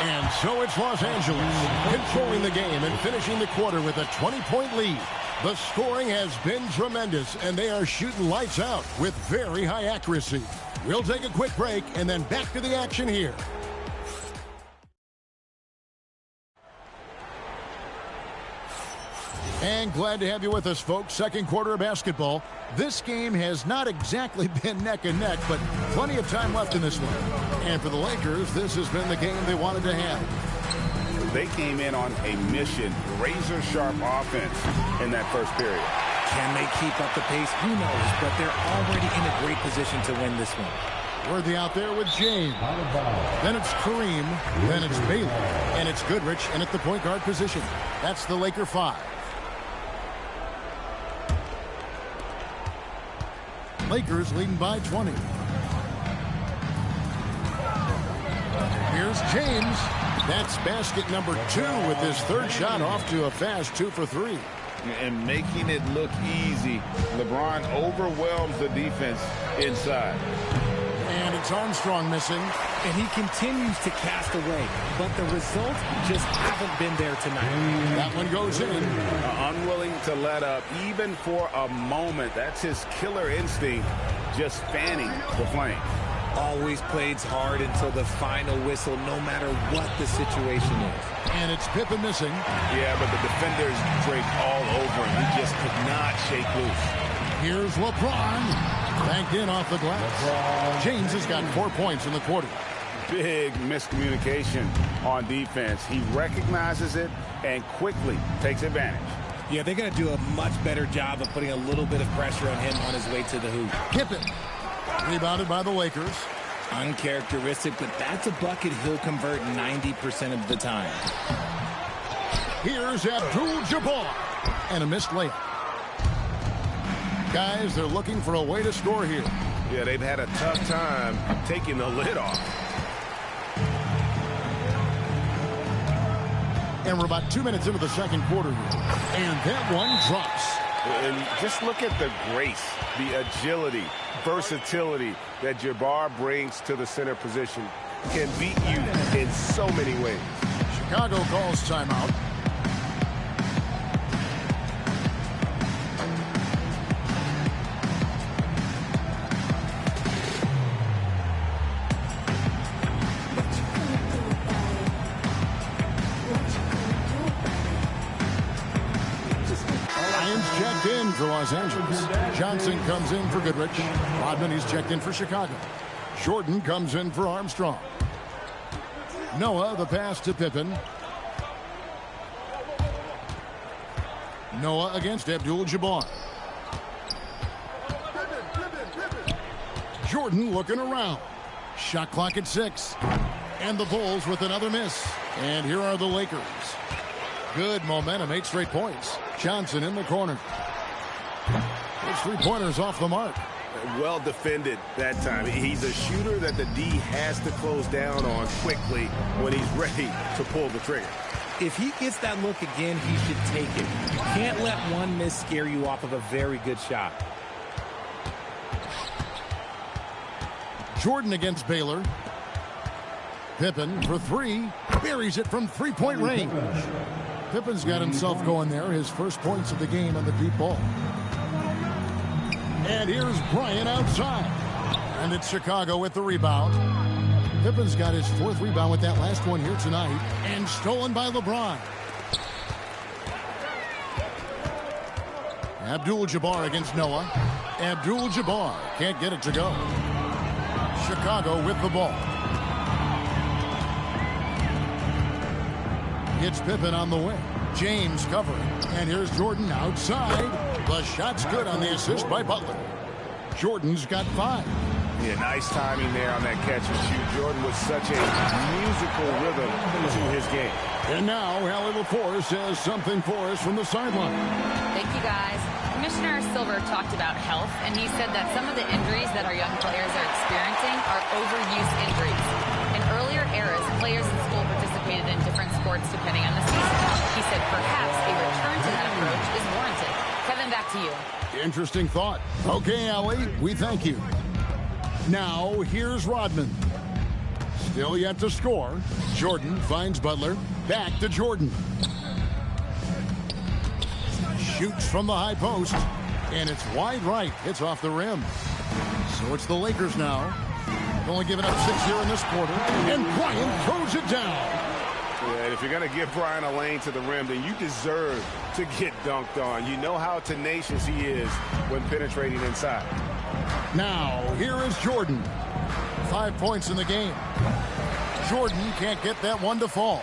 And so it's Los Angeles controlling the game and finishing the quarter with a 20-point lead. The scoring has been tremendous, and they are shooting lights out with very high accuracy. We'll take a quick break and then back to the action here. And glad to have you with us, folks. Second quarter of basketball. This game has not exactly been neck and neck, but plenty of time left in this one. And for the Lakers, this has been the game they wanted to have.
They came in on a mission, razor-sharp offense in that first period.
Can they keep up the pace? Who knows, but they're already in a great position to win this one.
Worthy out there with James. Then it's Kareem. Then it's Baylor. And it's Goodrich in at the point guard position. That's the Laker 5. Lakers leading by 20. Here's James. That's basket number 2 with his third shot off to a fast 2 for 3.
And making it look easy. LeBron overwhelms the defense inside.
And it's Armstrong missing.
And he continues to cast away. But the results just haven't been there tonight.
That one goes in.
Unwilling to let up even for a moment. That's his killer instinct, just fanning the flame.
Always plays hard until the final whistle, no matter what the situation is.
And it's Pippen missing.
Yeah, but the defenders draped all over him. He just could not shake loose.
Here's LeBron. Banked in off the glass. James has got 4 points in the quarter.
Big miscommunication on defense. He recognizes it and quickly takes advantage.
Yeah, they're going to do a much better job of putting a little bit of pressure on him on his way to the hoop.
Pippen. Rebounded by the Lakers.
Uncharacteristic, but that's a bucket he'll convert 90% of the time.
Here's Abdul-Jabbar. And a missed layup. Guys, they're looking for a way to score here.
Yeah, they've had a tough time taking the lid off.
And we're about 2 minutes into the second quarter here. And that one drops.
And just look at the grace, the agility, versatility that Jabbar brings to the center position. Can beat you in so many ways.
Chicago calls timeout. For Los Angeles. Johnson comes in for Goodrich. Rodman, he's checked in for Chicago. Jordan comes in for Armstrong. Noah, the pass to Pippen. Noah against Abdul-Jabbar. Jordan looking around. Shot clock at 6. And the Bulls with another miss. And here are the Lakers. Good momentum, 8 straight points. Johnson in the corner. His three-pointers off the mark.
Well defended that time. He's a shooter that the D has to close down on quickly when he's ready to pull the trigger.
If he gets that look again, he should take it. You can't let one miss scare you off of a very good shot.
Jordan against Baylor. Pippen for 3. Buries it from three-point range. Pippen's got himself going there. His first points of the game on the deep ball. And here's Bryant outside. And it's Chicago with the rebound. Pippen's got his 4th rebound with that last one here tonight. And stolen by LeBron. Abdul-Jabbar against Noah. Abdul-Jabbar can't get it to go. Chicago with the ball. It's Pippen on the wing. James covering. And here's Jordan outside. The shot's good on the assist by Butler. Jordan's got 5.
Yeah, nice timing there on that catch and shoot. Jordan with such a musical rhythm to his game.
And now, Allie LaForce has something for us from the sideline.
Thank you, guys. Commissioner Silver talked about health, and he said that some of the injuries that our young players are experiencing are overuse injuries. In earlier eras, players in school participated in different sports depending on the season. He said perhaps a return to that approach is warranted. Kevin, back to you.
Interesting thought. Okay, Allie, we thank you. Now, here's Rodman. Still yet to score. Jordan finds Butler. Back to Jordan. Shoots from the high post. And it's wide right. It's off the rim. So it's the Lakers now. Only giving up 6 here in this quarter. And Bryant throws it down.
Yeah, and if you're going to give Bryant a lane to the rim, then you deserve to get dunked on. You know how tenacious he is when penetrating inside.
Now, here is Jordan. 5 points in the game. Jordan can't get that one to fall.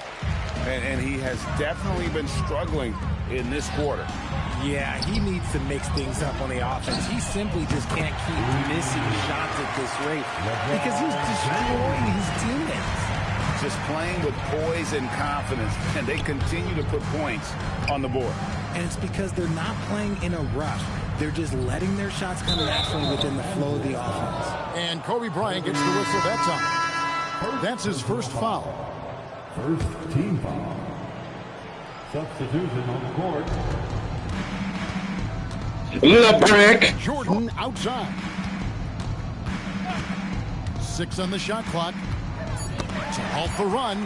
And he has definitely been struggling in this quarter.
Yeah, he needs to mix things up on the offense. He simply just can't keep missing shots at this rate because he's destroying his teammates.
Just playing with poise and confidence, and they continue to put points on the board.
And it's because they're not playing in a rush. They're just letting their shots come naturally within the flow of the offense.
And Kobe Bryant gets the whistle that time. That's his first foul.
First team foul. Substitution on the court.
LeBron. Jordan outside. 6 on the shot clock. To halt the run.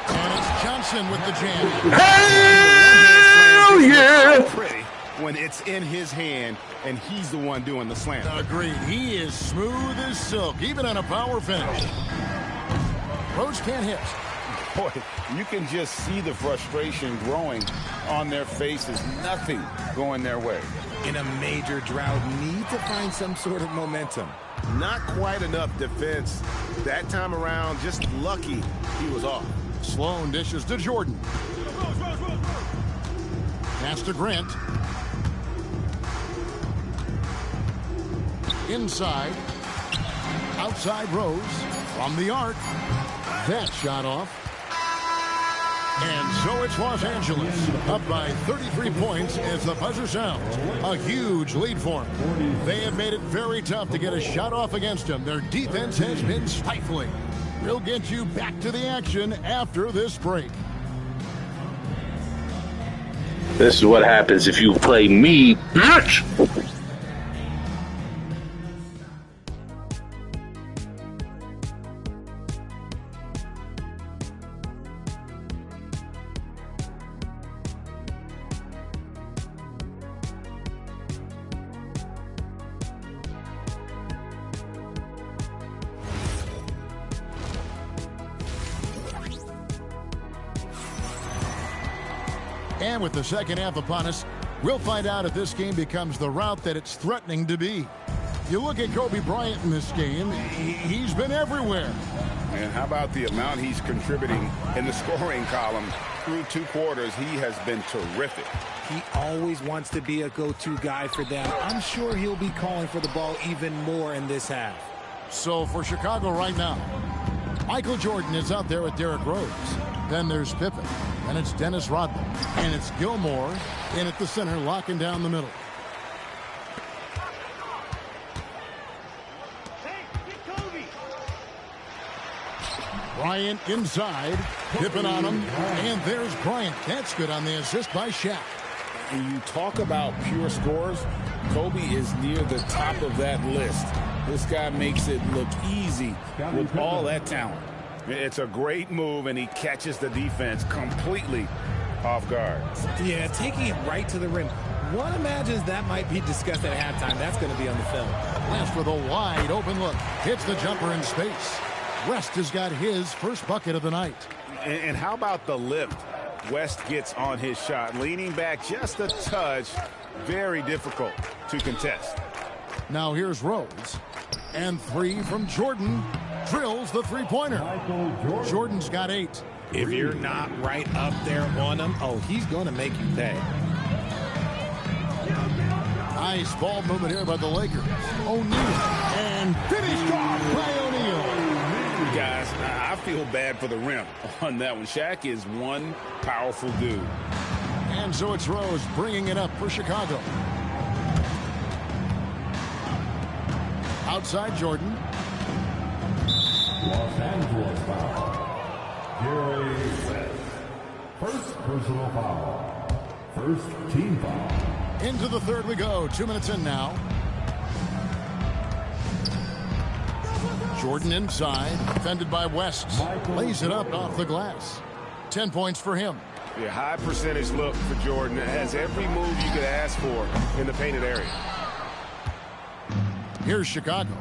And it's Johnson with the jam.
Hell yeah! Pretty when it's in his hand and he's the one doing the slam.
Agreed. He is smooth as silk, even on a power finish. Rose can't hit.
Boy, you can just see the frustration growing on their faces. Nothing going their way.
In a major drought, need to find some sort of momentum.
Not quite enough defense. That time around, just lucky he was off.
Sloan dishes to Jordan. Pass to Grant. Inside. Outside Rose. From the arc. That shot off. And so it's Los Angeles, up by 33 points as the buzzer sounds. A huge lead for them. They have made it very tough to get a shot off against them. Their defense has been stifling. We'll get you back to the action after this break.
This is what happens if you play me, bitch!
And with the second half upon us, we'll find out if this game becomes the route that it's threatening to be. You look at Kobe Bryant in this game, he's been everywhere.
And how about the amount he's contributing in the scoring column through 2 quarters? He has been terrific.
He always wants to be a go-to guy for them. I'm sure he'll be calling for the ball even more in this half.
So for Chicago right now, Michael Jordan is out there with Derrick Rose. Then there's Pippen. And it's Dennis Rodman. And it's Gilmore in at the center, locking down the middle. Bryant inside. Pippen on him. And there's Bryant. That's good on the assist by Shaq.
When you talk about pure scores, Kobe is near the top of that list. This guy makes it look easy with all that talent. It's a great move, and he catches the defense completely off guard.
Yeah, taking it right to the rim. One imagines that might be discussed at halftime. That's going to be on the film.
West with a wide open look. Hits the jumper in space. West has got his first bucket of the night.
And how about the lift West gets on his shot? Leaning back just a touch. Very difficult to contest.
Now here's Rose. And 3 from Jordan. Drills the three-pointer. Jordan's got 8.
If you're not right up there on him, oh, he's going to make you pay.
Nice ball movement here by the Lakers. O'Neal. And finished off by O'Neal.
Guys, I feel bad for the rim on that one. Shaq is one powerful dude.
And so it's Rose bringing it up for Chicago. Outside Jordan.
Los Angeles foul. Gary West. First personal foul. First team foul.
Into the third we go. 2 minutes in now. Jordan inside. Defended by West. Lays it up off the glass. 10 points for him.
Yeah, high percentage look for Jordan. It has every move you could ask for in the painted area.
Here's Chicago.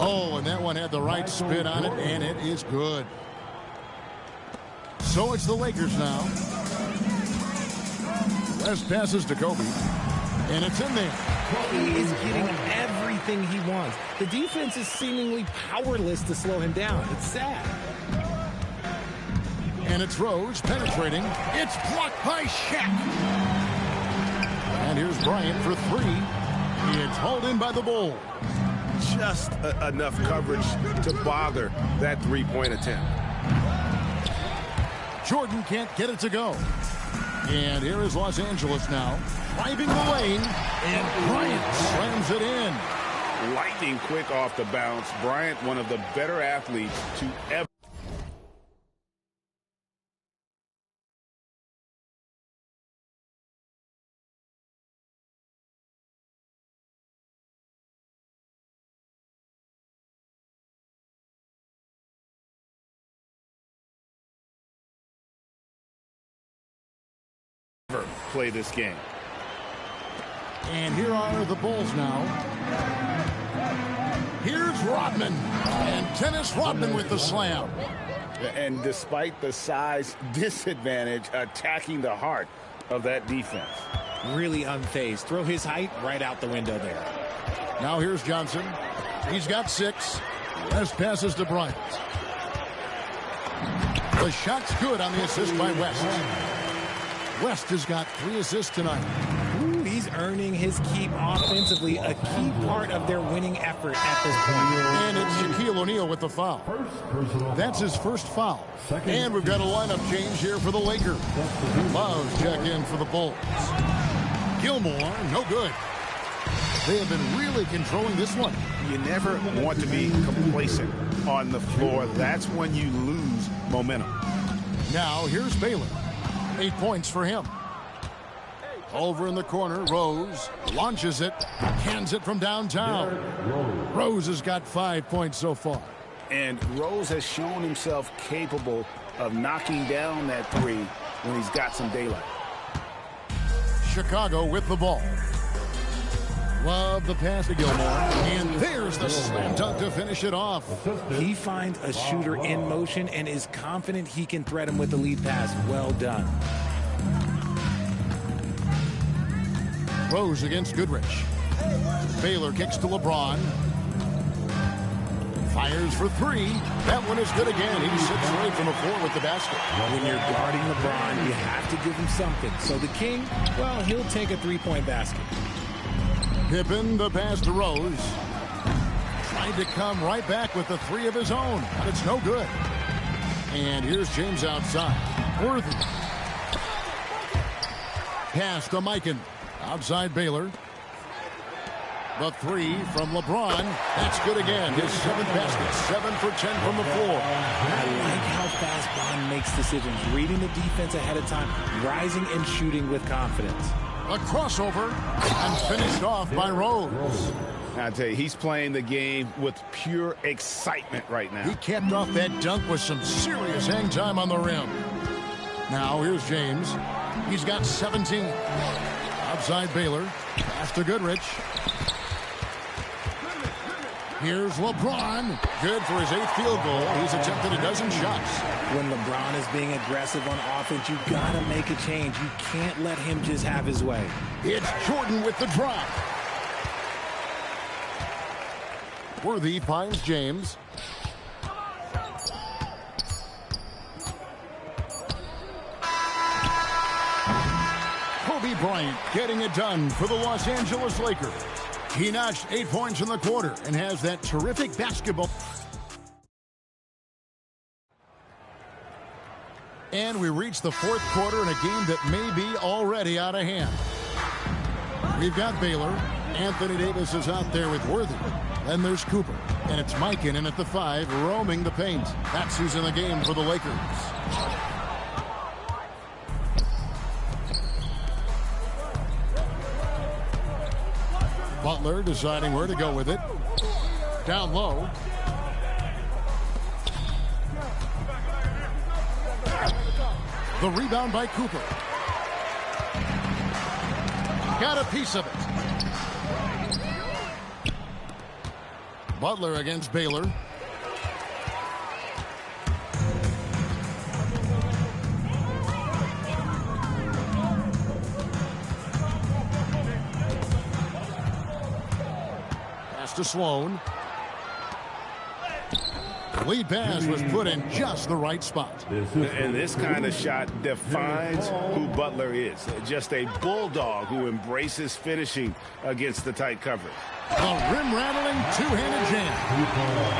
Oh, and that one had the right spin on it, and it is good. So it's the Lakers now. West passes to Kobe, and it's in there.
He is getting everything he wants. The defense is seemingly powerless to slow him down. It's sad.
And it's Rose penetrating. It's blocked by Shaq. And here's Bryant for 3. It's hauled in by the Bulls.
Just enough coverage to bother that three-point attempt.
Jordan can't get it to go. And here is Los Angeles now. Driving the lane. And Bryant slams it in.
Lightning quick off the bounce. Bryant, one of the better athletes to ever. Play this game.
And here are the Bulls now. Here's Rodman. And Dennis Rodman with the slam.
And despite the size disadvantage, attacking the heart of that defense.
Really unfazed. Throw his height right out the window there.
Now here's Johnson. He's got 6. West passes to Bryant. The shot's good on the assist by West. West has got 3 assists tonight.
Ooh, he's earning his keep offensively, a key part of their winning effort at this point.
And it's Shaquille O'Neal with the foul. That's his first foul. And we've got a lineup change here for the Lakers. Love's check in for the Bulls. Gilmore, no good. They have been really controlling this one.
You never want to be complacent on the floor. That's when you lose momentum.
Now here's Baylor. 8 points for him. Over in the corner, Rose launches it, hands it from downtown. Rose has got 5 points so far.
And Rose has shown himself capable of knocking down that 3 when he's got some daylight.
Chicago with the ball. Love the pass to Gilmore. And there's the slam dunk to finish it off.
He finds a shooter in motion and is confident he can thread him with the lead pass. Well done.
Rose against Goodrich. Baylor kicks to LeBron. Fires for 3. That one is good again. He sits away from the floor with the basket.
When you're guarding LeBron, you have to give him something. So the King, well, he'll take a 3-point basket.
Pippen, the pass to Rose. Tried to come right back with the 3 of his own, but it's no good. And here's James outside. Worthy. Pass to Mikan. Outside Baylor. The 3 from LeBron. That's good again. His 7th basket. 7 for 10 from the floor.
I like how fast Bond makes decisions. Reading the defense ahead of time. Rising and shooting with confidence.
A crossover and finished off by Rose.
I tell you, he's playing the game with pure excitement right now.
He capped off that dunk with some serious hang time on the rim. Now here's James. He's got 17. Outside Baylor. Pass to Goodrich. Here's LeBron. Good for his 8th field goal. He's attempted a dozen shots.
When LeBron is being aggressive on offense, you got to make a change. You can't let him just have his way.
It's Jordan with the drop. Worthy finds James. Kobe Bryant getting it done for the Los Angeles Lakers. He notched 8 points in the quarter and has that terrific basketball. And we reach the 4th quarter in a game that may be already out of hand. We've got Baylor. Anthony Davis is out there with Worthy. Then there's Cooper. And it's Mikan at the 5, roaming the paint. That's who's in the game for the Lakers. Butler deciding where to go with it. Down low. The rebound by Cooper. Got a piece of it. Butler against Baylor. Pass to Sloan. Lead pass was put in just the right spot.
And this kind of shot defines who Butler is. Just a bulldog who embraces finishing against the tight coverage.
The rim-rattling two-handed jam.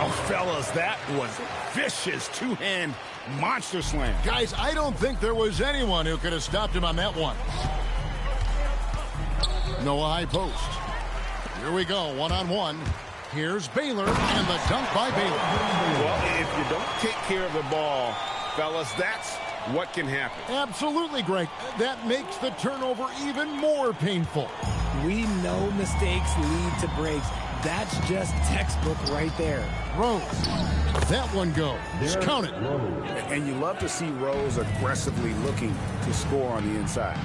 Oh, fellas, that was vicious two-hand monster slam.
Guys, I don't think there was anyone who could have stopped him on that one. Noah high post. Here we go, one-on-one. Here's Baylor, and the dunk by Baylor.
Well, if you don't take care of the ball, fellas, that's what can happen.
Absolutely, Greg. That makes the turnover even more painful.
We know mistakes lead to breaks. That's just textbook right there.
Rose. That one goes. Count it.
And you love to see Rose aggressively looking to score on the inside.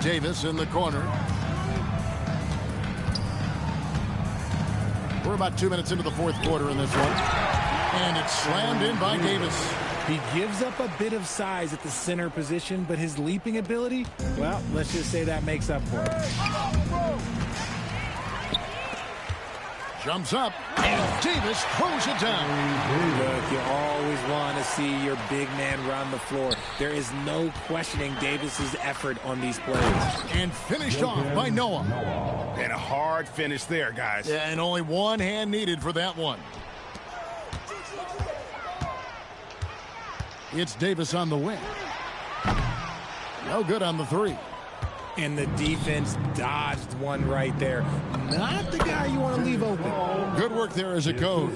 Davis in the corner. We're about 2 minutes into the 4th quarter in this one. And it's slammed in by Davis.
He gives up a bit of size at the center position, but his leaping ability, well, let's just say that makes up for it.
Jumps up, and Davis throws it down.
Look, you always want to see your big man run the floor. There is no questioning Davis's effort on these plays.
And finished off by Noah.
And a hard finish there, guys.
Yeah, and only one hand needed for that one. It's Davis on the wing. No good on the 3.
And the defense dodged one right there. Not the guy you want to leave open.
Good work there as it goes.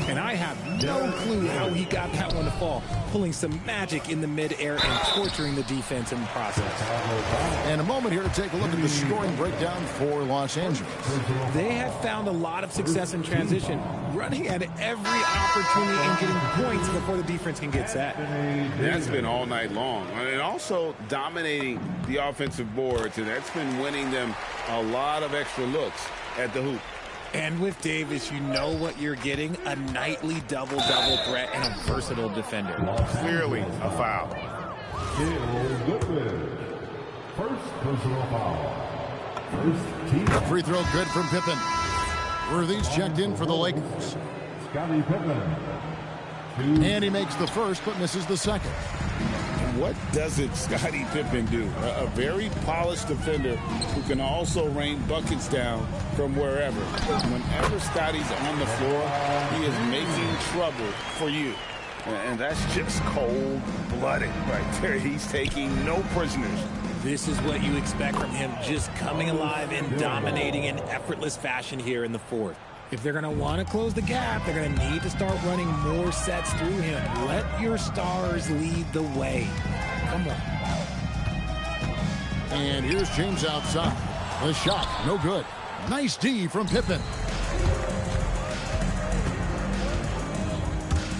And I have no clue how he got that one to fall. Pulling some magic in the midair and torturing the defense in the process.
And a moment here to take a look at the scoring breakdown for Los Angeles.
They have found a lot of success in transition, running at every opportunity and getting points before the defense can get set.
That's been all night long. And also dominating the offensive boards, and that's been winning them a lot of extra looks at the hoop.
And with Davis, you know what you're getting, a nightly double-double threat and a versatile defender.
Clearly a foul.
First personal foul. First team.
Free throw good from Pippen. Worthy's checked in for the Lakers.
Scottie Pippen.
And he makes the first but misses the second.
What doesn't Scottie Pippen do? A very polished defender who can also rain buckets down from wherever. Whenever Scottie's on the floor, he is making trouble for you. And that's just cold-blooded right there. He's taking no prisoners.
This is what you expect from him, just coming alive and dominating in effortless fashion here in the 4th. If they're going to want to close the gap, they're going to need to start running more sets through him. Let your stars lead the way. Come on.
And here's James outside. The shot, no good. Nice D from Pippen.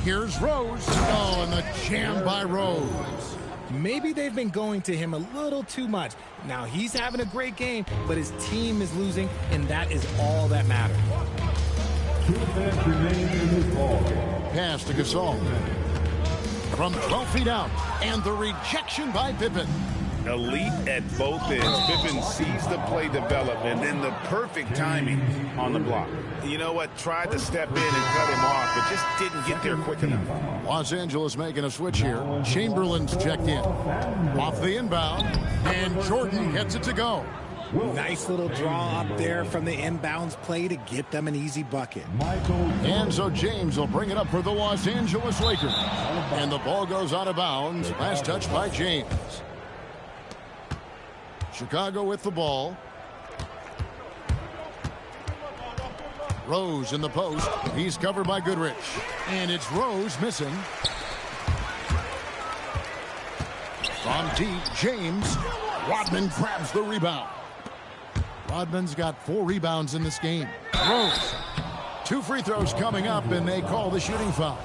Here's Rose. Oh, and the jam by Rose.
Maybe they've been going to him a little too much. Now he's having a great game, but his team is losing, and that is all that matters.
2 minutes remaining in this ball game.
Pass to Gasol. From 12 feet out. And the rejection by Pippen.
Elite at both ends. Pippen sees the play develop, and then the perfect timing on the block. You know what? Tried to step in and cut him off, but just didn't get there quick enough.
Los Angeles making a switch here. Chamberlain's checked in. Off the inbound, and Jordan gets it to go.
Nice little draw up there from the inbounds play to get them an easy bucket.
And so James will bring it up for the Los Angeles Lakers. And the ball goes out of bounds. Last touch by James. Chicago with the ball. Rose in the post. He's covered by Goodrich. And it's Rose missing. From deep, James. Rodman grabs the rebound. Rodman's got 4 rebounds in this game. Rose. 2 free throws coming up, and they call the shooting foul.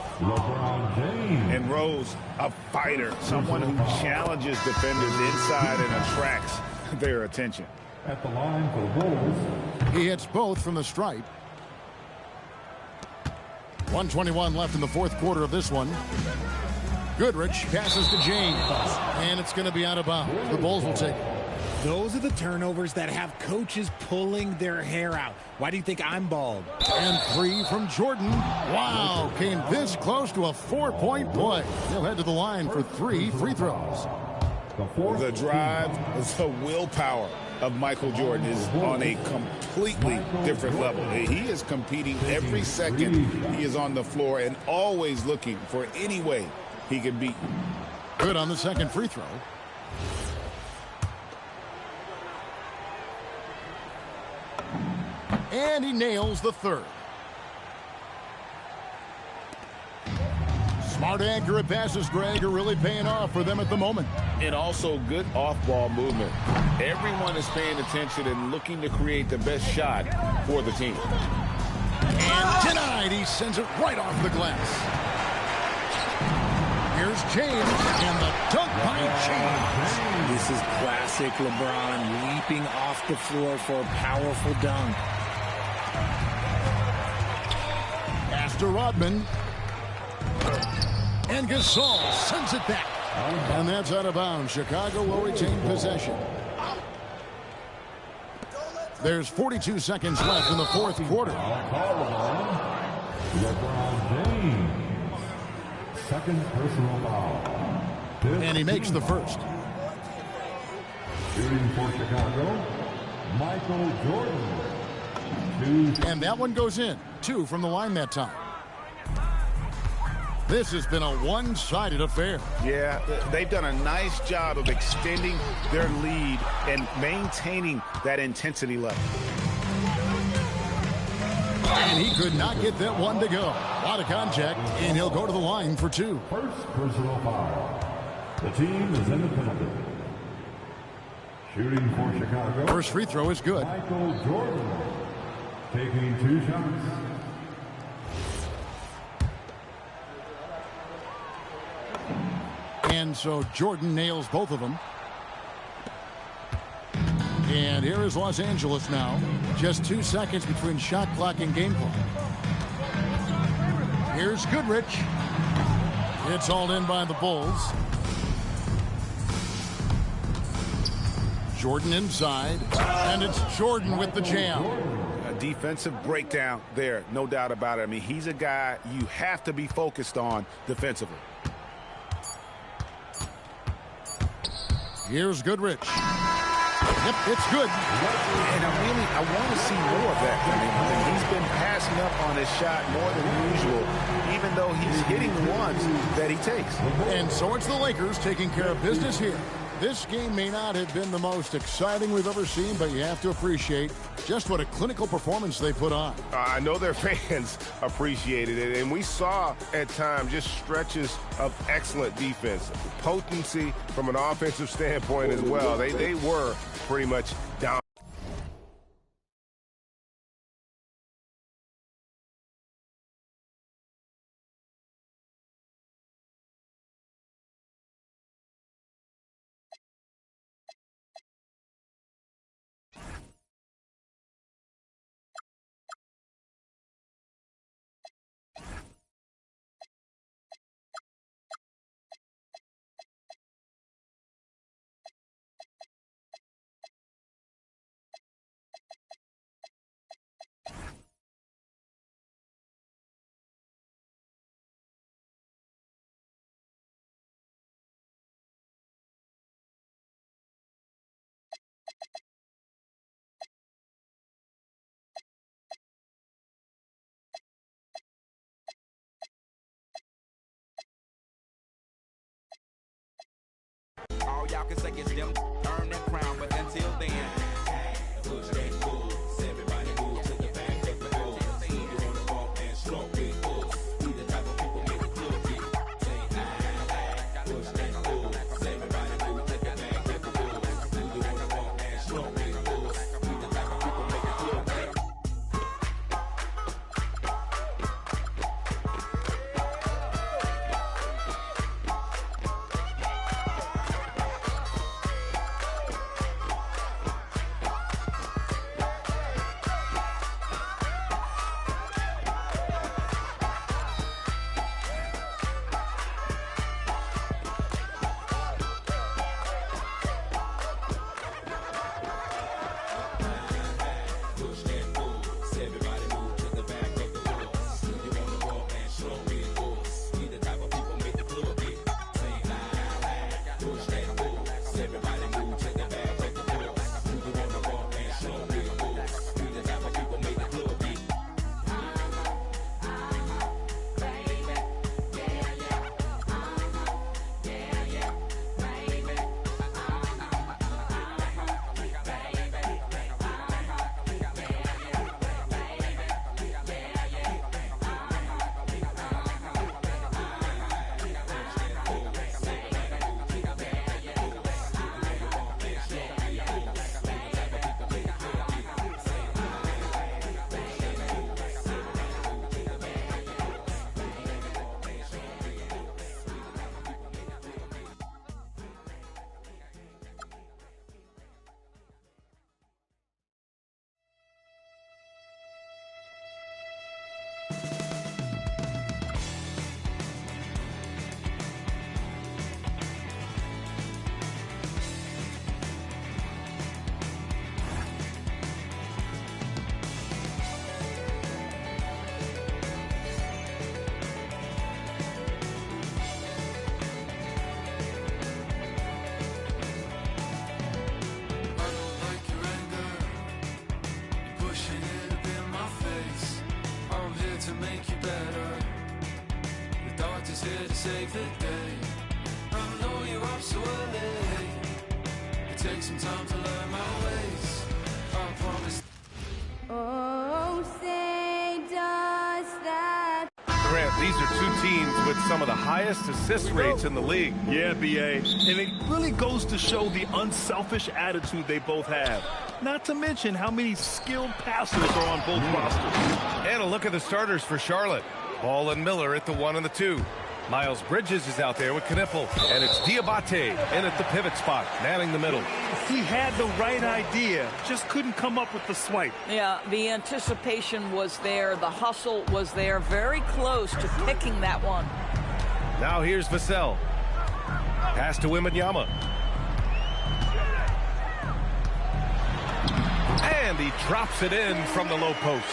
And Rose, a fighter, someone who challenges defenders inside and attracts their attention.
At the line for the Bulls.
He hits both from the stripe. 1:21 left in the fourth quarter of this one. Goodrich passes to James, and it's going to be out of bounds. The Bulls will take it.
Those are the turnovers that have coaches pulling their hair out. Why do you think I'm bald?
And 3 from Jordan. Wow, came this close to a 4-point play. He'll head to the line for 3 free throws.
The drive, the willpower of Michael Jordan is on a completely different level. He is competing every second he is on the floor and always looking for any way he can beat you.
Good on the second free throw. And he nails the third. Smart, accurate passes, Greg, are really paying off for them at the moment.
And also good off-ball movement. Everyone is paying attention and looking to create the best shot for the team.
And denied. He sends it right off the glass. Here's James, and the dunk by James.
This is classic LeBron, leaping off the floor for a powerful dunk.
Pass to Rodman. And Gasol sends it back. And that's out of bounds. Chicago will retain possession. There's 42 seconds left in the fourth quarter.
LeBron James. Second personal foul.
And he makes the first.
Shooting for Chicago, Michael Jordan. 2.
And that one goes in. 2 from the line that time. This has been a one-sided affair.
Yeah, they've done a nice job of extending their lead and maintaining that intensity level.
And he could not get that one to go. A lot of contact, and he'll go to the line for 2.
First personal foul. The team is in the penalty. Shooting for Chicago.
First free throw is good.
Michael Jordan taking 2 shots.
And so Jordan nails both of them. And here is Los Angeles now. Just 2 seconds between shot clock and game clock. Here's Goodrich. It's hauled in by the Bulls. Jordan inside. And it's Jordan with the jam.
A defensive breakdown there, no doubt about it. I mean, he's a guy you have to be focused on defensively.
Here's Goodrich. Yep, it's good.
And I want to see more of that. I mean, he's been passing up on his shot more than usual, even though he's hitting the ones that he takes.
And so it's the Lakers taking care of business here. This game may not have been the most exciting we've ever seen, but you have to appreciate just what a clinical performance they put on.
I know their fans appreciated it, and we saw at times just stretches of excellent defense. Potency from an offensive standpoint as well. They were pretty much down.
All y'all can say is them earn that crown, but until then, push that bull. Everybody move to the back of the goal. You wanna walk and stroke with us. We the type of people make the club get. Say push that bull. Everybody move to the back of the goal. You wanna walk and stroke with us. We the type of people make the club get.
Save the day. I know you're up so early. It takes some time to learn my ways. I promise.
Oh, say does that.
Grant, these are two teams with some of the highest assist rates in the league.
Yeah, B.A. And it really goes to show the unselfish attitude they both have. Not to mention how many skilled passers are on both rosters.
And a look at the starters for Charlotte. Ball and Miller at the 1 and the 2. Miles Bridges is out there with Kniffel, and it's Diabate in at the pivot spot, manning the middle.
He had the right idea, just couldn't come up with the swipe.
Yeah, the anticipation was there, the hustle was there, very close to picking that one.
Now here's Vassell. Pass to Wembanyama. And he drops it in from the low post.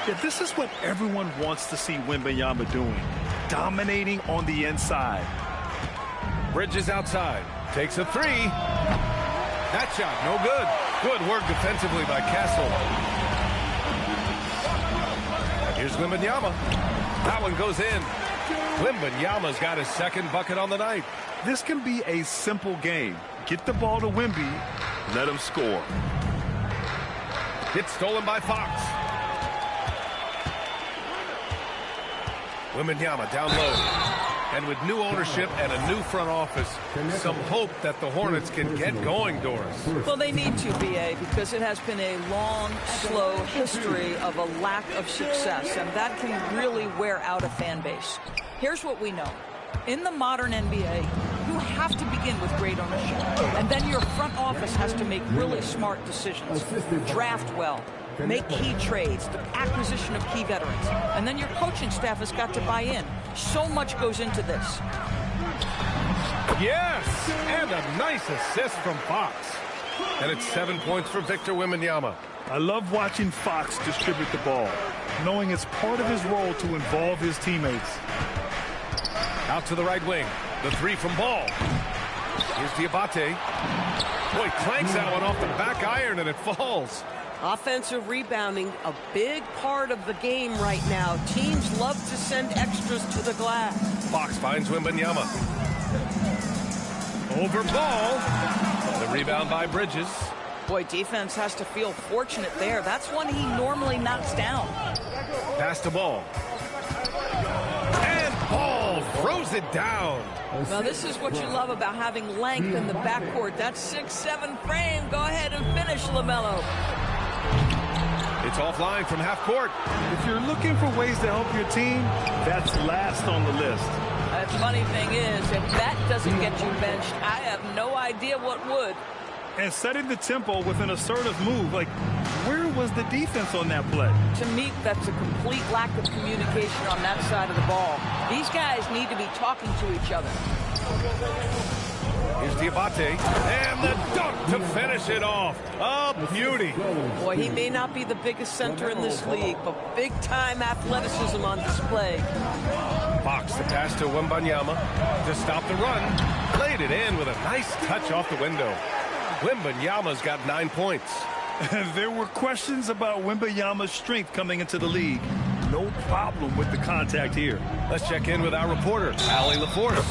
Yeah, this is what everyone wants to see Wembanyama doing. Dominating on the inside.
Bridges outside. Takes a three. That shot, no good. Good work defensively by Castle. Here's Wembanyama. That one goes in. Wembanyama's got his second bucket on the night.
This can be a simple game. Get the ball to Wemby. Let him score.
It's stolen by Fox. Wembanyama down low. And with new ownership and a new front office, some hope that the Hornets can get going, Doris.
Well, they need to, B.A., because it has been a long, slow history of a lack of success, and that can really wear out a fan base. Here's what we know. In the modern NBA, you have to begin with great ownership, and then your front office has to make really smart decisions. Draft well. Make key trades, the acquisition of key veterans. And then your coaching staff has got to buy in. So much goes into this.
Yes! And a nice assist from Fox. And it's 7 points for Victor Wembanyama.
I love watching Fox distribute the ball, knowing it's part of his role to involve his teammates.
Out to the right wing. The three from Ball. Here's Diabate. Boy, clanks that one off the back iron and it falls.
Offensive rebounding, a big part of the game right now. Teams love to send extras to the glass.
Fox finds Wembanyama. Over Ball. The rebound by Bridges.
Boy, defense has to feel fortunate there. That's one he normally knocks down.
Pass to Ball. And Ball throws it down.
Now, this is what you love about having length in the backcourt. That 6'7" frame. Go ahead and finish, LaMelo.
It's offline from half court.
If you're looking for ways to help your team, that's last on the list.
The funny thing is, if that doesn't get you benched, I have no idea what would.
And setting the tempo with an assertive move, like, where was the defense on that play?
To me, that's a complete lack of communication on that side of the ball. These guys need to be talking to each other.
Here's Diabate, and the dunk to finish it off. A beauty.
Boy, he may not be the biggest center in this league, but big-time athleticism on display.
Fox, the pass to Wembanyama to stop the run. Played it in with a nice touch off the window. Wembanyama's got 9 points.
There were questions about Wembanyama's strength coming into the league. No problem with the contact here.
Let's check in with our reporter, Allie LaForce.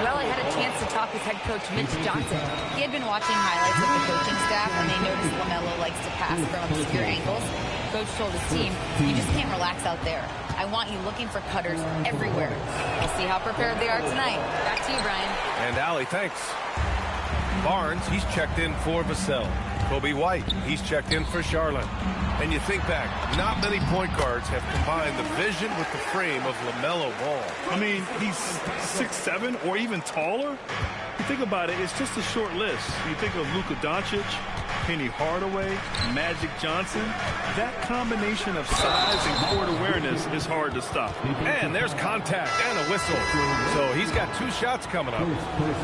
Well, I had a chance to talk with head coach Mitch Johnson. He had been watching highlights of the coaching staff, and they noticed LaMelo likes to pass from obscure angles. Coach told his team, you just can't relax out there. I want you looking for cutters everywhere. We'll see how prepared they are tonight. Back to you, Brian.
And Allie, thanks. Barnes, he's checked in for Vassell. Kobe White, he's checked in for Charlotte. And you think back, not many point guards have combined the vision with the frame of LaMelo Ball.
I mean, he's 6'7" or even taller. You think about it, it's just a short list. You think of Luka Doncic, Penny Hardaway, Magic Johnson. That combination of size and court awareness is hard to stop.
And there's contact and a whistle. So he's got 2 shots coming up.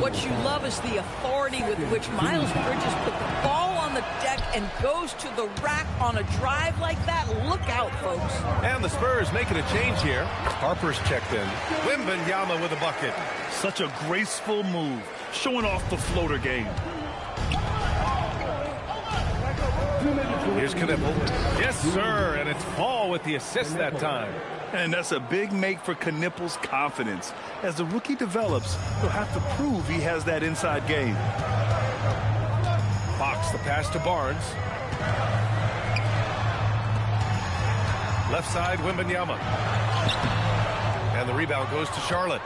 What you love is the authority with which Miles Bridges put the ball on the deck and goes to the rack on a drive like that. Look out, folks.
And the Spurs making a change here. Harper's checked in. Wembanyama with a bucket.
Such a graceful move, showing off the floater game.
Here's Knipple. Yes, sir, and it's Paul with the assist that time.
And that's a big make for Knipple's confidence. As the rookie develops, he'll have to prove he has that inside game.
Fox, the pass to Barnes. Left side, Wembanyama. And the rebound goes to Charlotte.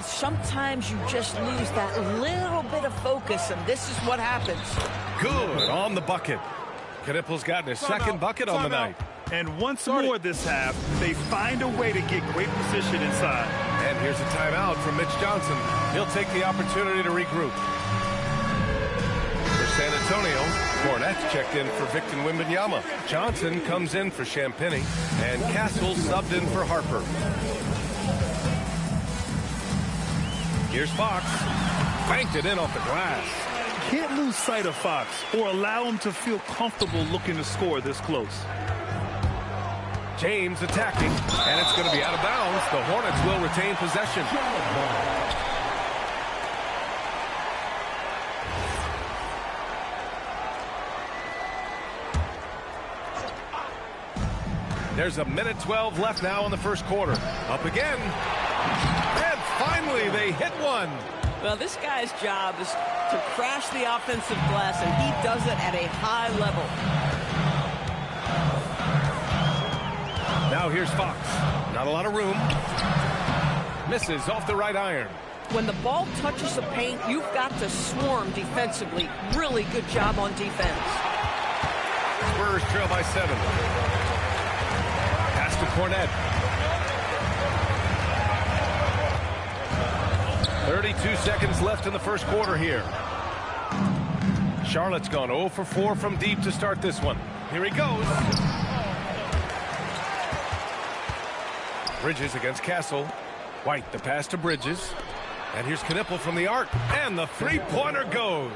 Sometimes you just lose that little bit of focus, and this is what happens.
Good on the bucket. Knipple's gotten his second bucket on the night.
And once more this half, they find a way to get great position inside.
And here's a timeout from Mitch Johnson. He'll take the opportunity to regroup. For San Antonio, Cornette's checked in for Victor Wembanyama. Johnson comes in for Champagnie, and Castle subbed in for Harper. Here's Fox. Banked it in off the glass.
Can't lose sight of Fox or allow him to feel comfortable looking to score this close.
James attacking, and it's going to be out of bounds. The Hornets will retain possession. There's 1:12 left now in the first quarter. Up again. And finally, they hit one.
Well, this guy's job is to crash the offensive glass, and he does it at a high level.
Now here's Fox. Not a lot of room. Misses off the right iron.
When the ball touches the paint, you've got to swarm defensively. Really good job on defense.
Spurs trail by 7. Pass to Cornette. 32 seconds left in the first quarter here. Charlotte's gone 0 for 4 from deep to start this one. Here he goes. Bridges against Castle. White, the pass to Bridges. And here's Knipple from the arc. And the three-pointer goes.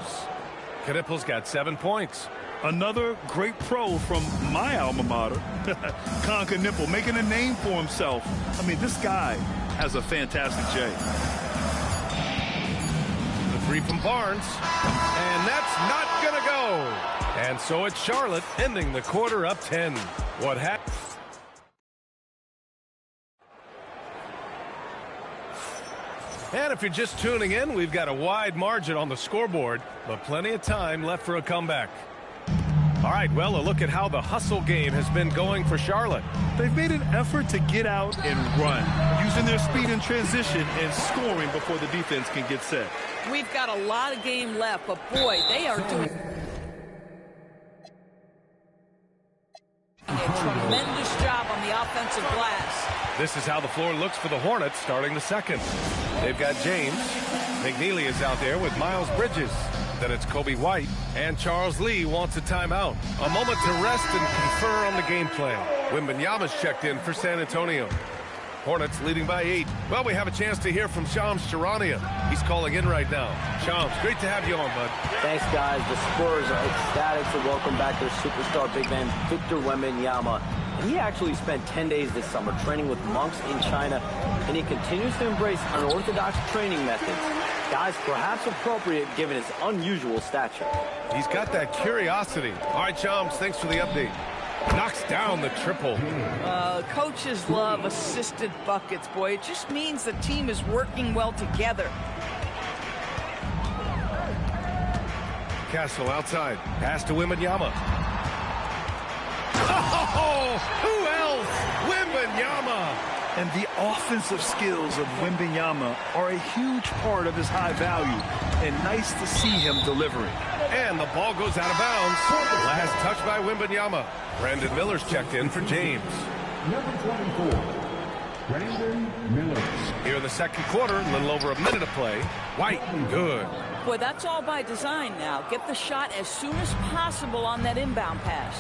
Knipple's got 7 points.
Another great pro from my alma mater, Con Knipple, making a name for himself. I mean, this guy has a fantastic J.
The three from Barnes. And that's not going to go. And so it's Charlotte ending the quarter up 10. What happened? And if you're just tuning in, we've got a wide margin on the scoreboard, but plenty of time left for a comeback. All right, well, a look at how the hustle game has been going for Charlotte.
They've made an effort to get out and run, using their speed in transition and scoring before the defense can get set.
We've got a lot of game left, but boy, they are doing a tremendous job on the offensive glass.
This is how the floor looks for the Hornets starting the second. They've got James. McNeely is out there with Miles Bridges. Then it's Kobe White. And Charles Lee wants a timeout. A moment to rest and confer on the game plan. Wembanyama's checked in for San Antonio. Hornets leading by 8. Well, we have a chance to hear from Shams Charania. He's calling in right now. Shams, great to have you on, bud.
Thanks, guys. The Spurs are ecstatic to welcome back their superstar big man, Victor Wembanyama. He actually spent 10 days this summer training with monks in China, and he continues to embrace unorthodox training methods. Guys, perhaps appropriate given his unusual stature.
He's got that curiosity. All right, Shams, thanks for the update. Knocks down the triple.
Coaches love assisted buckets, boy. It just means the team is working well together.
Castle outside. Pass to Wembanyama. Oh, who else? Wembanyama.
And the offensive skills of Wembanyama are a huge part of his high value, and nice to see him delivering.
And the ball goes out of bounds. Last touch by Wembanyama. Brandon Miller's checked in for James.
Number 24, Brandon Miller.
Here in the second quarter, a little over a minute of play. White, good.
Boy, that's all by design now. Get the shot as soon as possible on that inbound pass.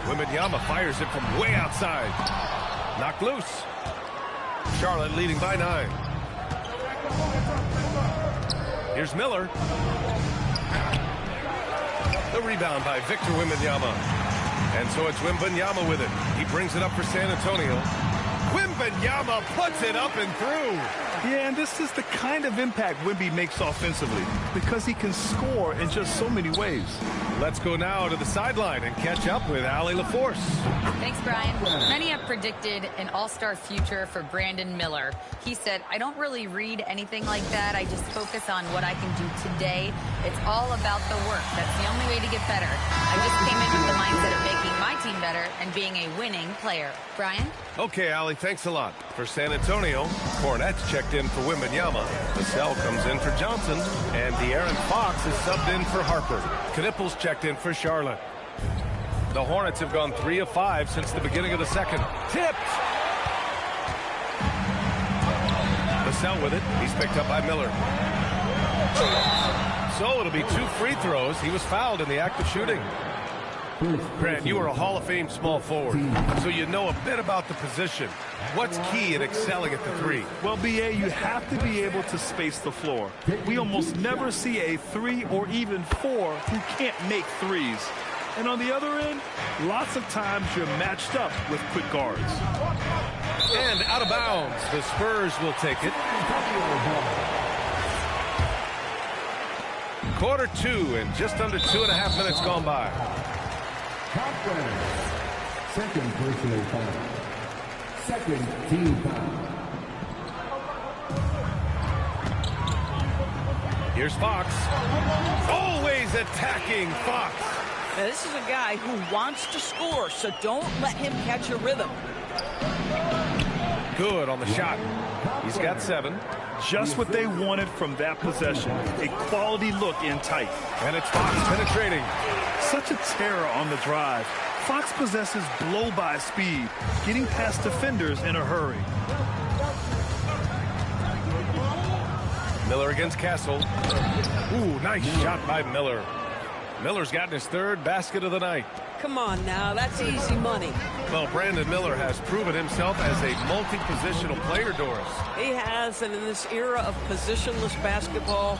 Wembanyama fires it from way outside. Knocked loose. Charlotte leading by 9. Here's Miller. The rebound by Victor Wembanyama. And so it's Wembanyama with it. He brings it up for San Antonio. Wembanyama puts it up and through.
Yeah, and this is the kind of impact Wemby makes offensively because he can score in just so many ways.
Let's go now to the sideline and catch up with Allie LaForce.
Thanks, Brian. Many have predicted an all-star future for Brandon Miller. He said, I don't really read anything like that. I just focus on what I can do today. It's all about the work. That's the only way to get better. I just came in with the mindset of making my team better and being a winning player. Brian?
Okay, Allie, thanks a lot. For San Antonio, Cornette's checked in for Wembanyama. Vassell comes in for Johnson. And De'Aaron Fox is subbed in for Harper. Knipple's checked in for Charlotte. The Hornets have gone 3 of 5 since the beginning of the second. Tipped! Vassell with it. He's picked up by Miller. So it'll be 2 free throws. He was fouled in the act of shooting. Grant, you are a Hall of Fame small forward, so you know a bit about the position. What's key in excelling at the 3?
Well, B.A., you have to be able to space the floor. We almost never see a 3 or even 4 who can't make threes. And on the other end, lots of times you're matched up with quick guards.
And out of bounds, the Spurs will take it. Quarter 2 and just under 2.5 minutes gone by.
Second personal foul. Second team foul.
Here's Fox. Always attacking Fox.
Now, this is a guy who wants to score, so don't let him catch a rhythm.
Good on the shot. He's got 7.
Just what they wanted from that possession. A quality look in tight.
And it's Fox penetrating.
Such a terror on the drive. Fox possesses blow-by speed, getting past defenders in a hurry.
Miller against Castle. Ooh, nice shot by Miller. Miller's gotten his 3rd basket of the night.
Come on now, that's easy money.
Well, Brandon Miller has proven himself as a multi-positional player, Doris.
He has, and in this era of positionless basketball,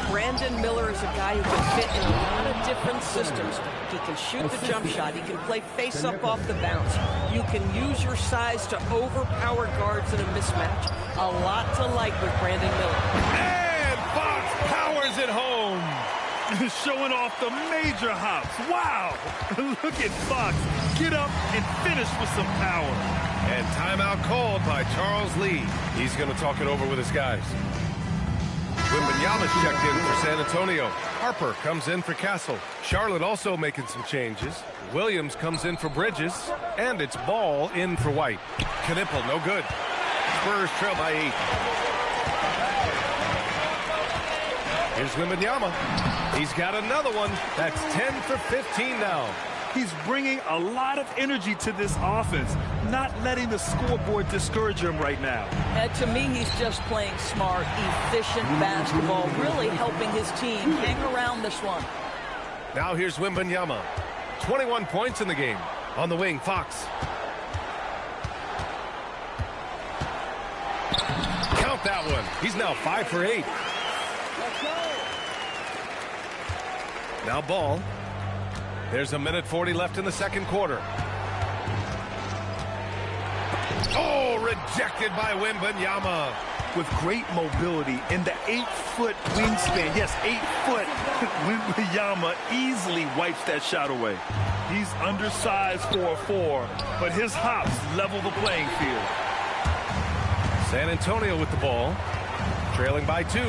Brandon Miller is a guy who can fit in a lot of different systems. He can shoot the jump shot. He can play face-up off the bounce. You can use your size to overpower guards in a mismatch. A lot to like with Brandon Miller.
And Fox powers it home.
Showing off the major hops. Wow. Look at Fox. Get up and finish with some power.
And timeout called by Charles Lee. He's going to talk it over with his guys. Wembanyama's checked in for San Antonio. Harper comes in for Castle. Charlotte also making some changes. Williams comes in for Bridges. And it's Ball in for White. Knipple, no good. Spurs trail by 8. Here's Wembanyama. He's got another one. That's 10 for 15 now.
He's bringing a lot of energy to this offense, not letting the scoreboard discourage him right now.
And to me, he's just playing smart, efficient basketball, really helping his team hang around this one.
Now here's Wembanyama. 21 points in the game. On the wing, Fox. Count that one. He's now 5 for 8. Now Ball. There's 1:40 left in the second quarter. Oh, rejected by Wembanyama.
With great mobility in the 8-foot wingspan. Yes, 8 foot. Wembanyama easily wipes that shot away. He's undersized for a 4, but his hops level the playing field.
San Antonio with the ball. Trailing by 2.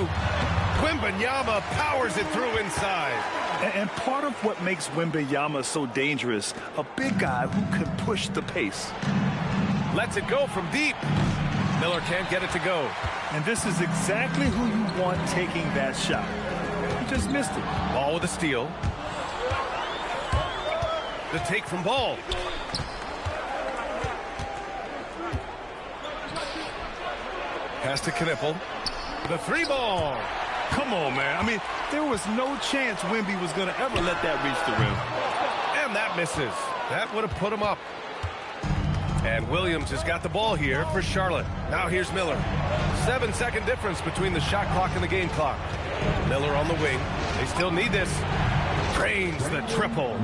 Wembanyama powers it through inside.
And part of what makes Wembanyama so dangerous, a big guy who can push the pace.
Lets it go from deep. Miller can't get it to go.
And this is exactly who you want taking that shot. He just missed it.
Ball with a steal. The take from Ball. Pass to Knipple. The 3 ball.
Come on, man. I mean, there was no chance Wemby was going to ever let that reach the rim.
And that misses. That would have put him up. And Williams has got the ball here for Charlotte. Now here's Miller. 7-second difference between the shot clock and the game clock. Miller on the wing. They still need this. Drains the triple.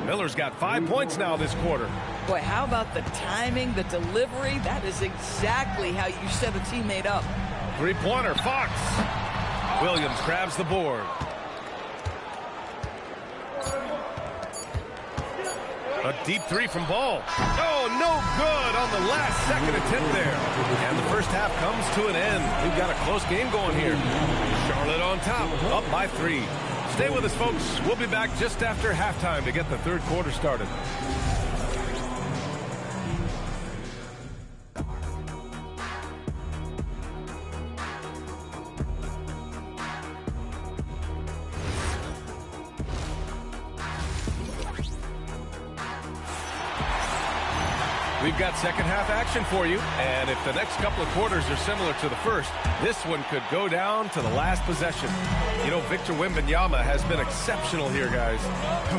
Miller's got 5 points now this quarter.
Boy, how about the timing, the delivery? That is exactly how you set a teammate up.
3-pointer, Fox. Williams grabs the board. A deep 3 from Ball. Oh, no good on the last second attempt there. And the first half comes to an end. We've got a close game going here. Charlotte on top, up by 3. Stay with us, folks. We'll be back just after halftime to get the third quarter started. We've got second half action for you, and if the next couple of quarters are similar to the first, this one could go down to the last possession. You know, Victor Wembanyama has been exceptional here, guys.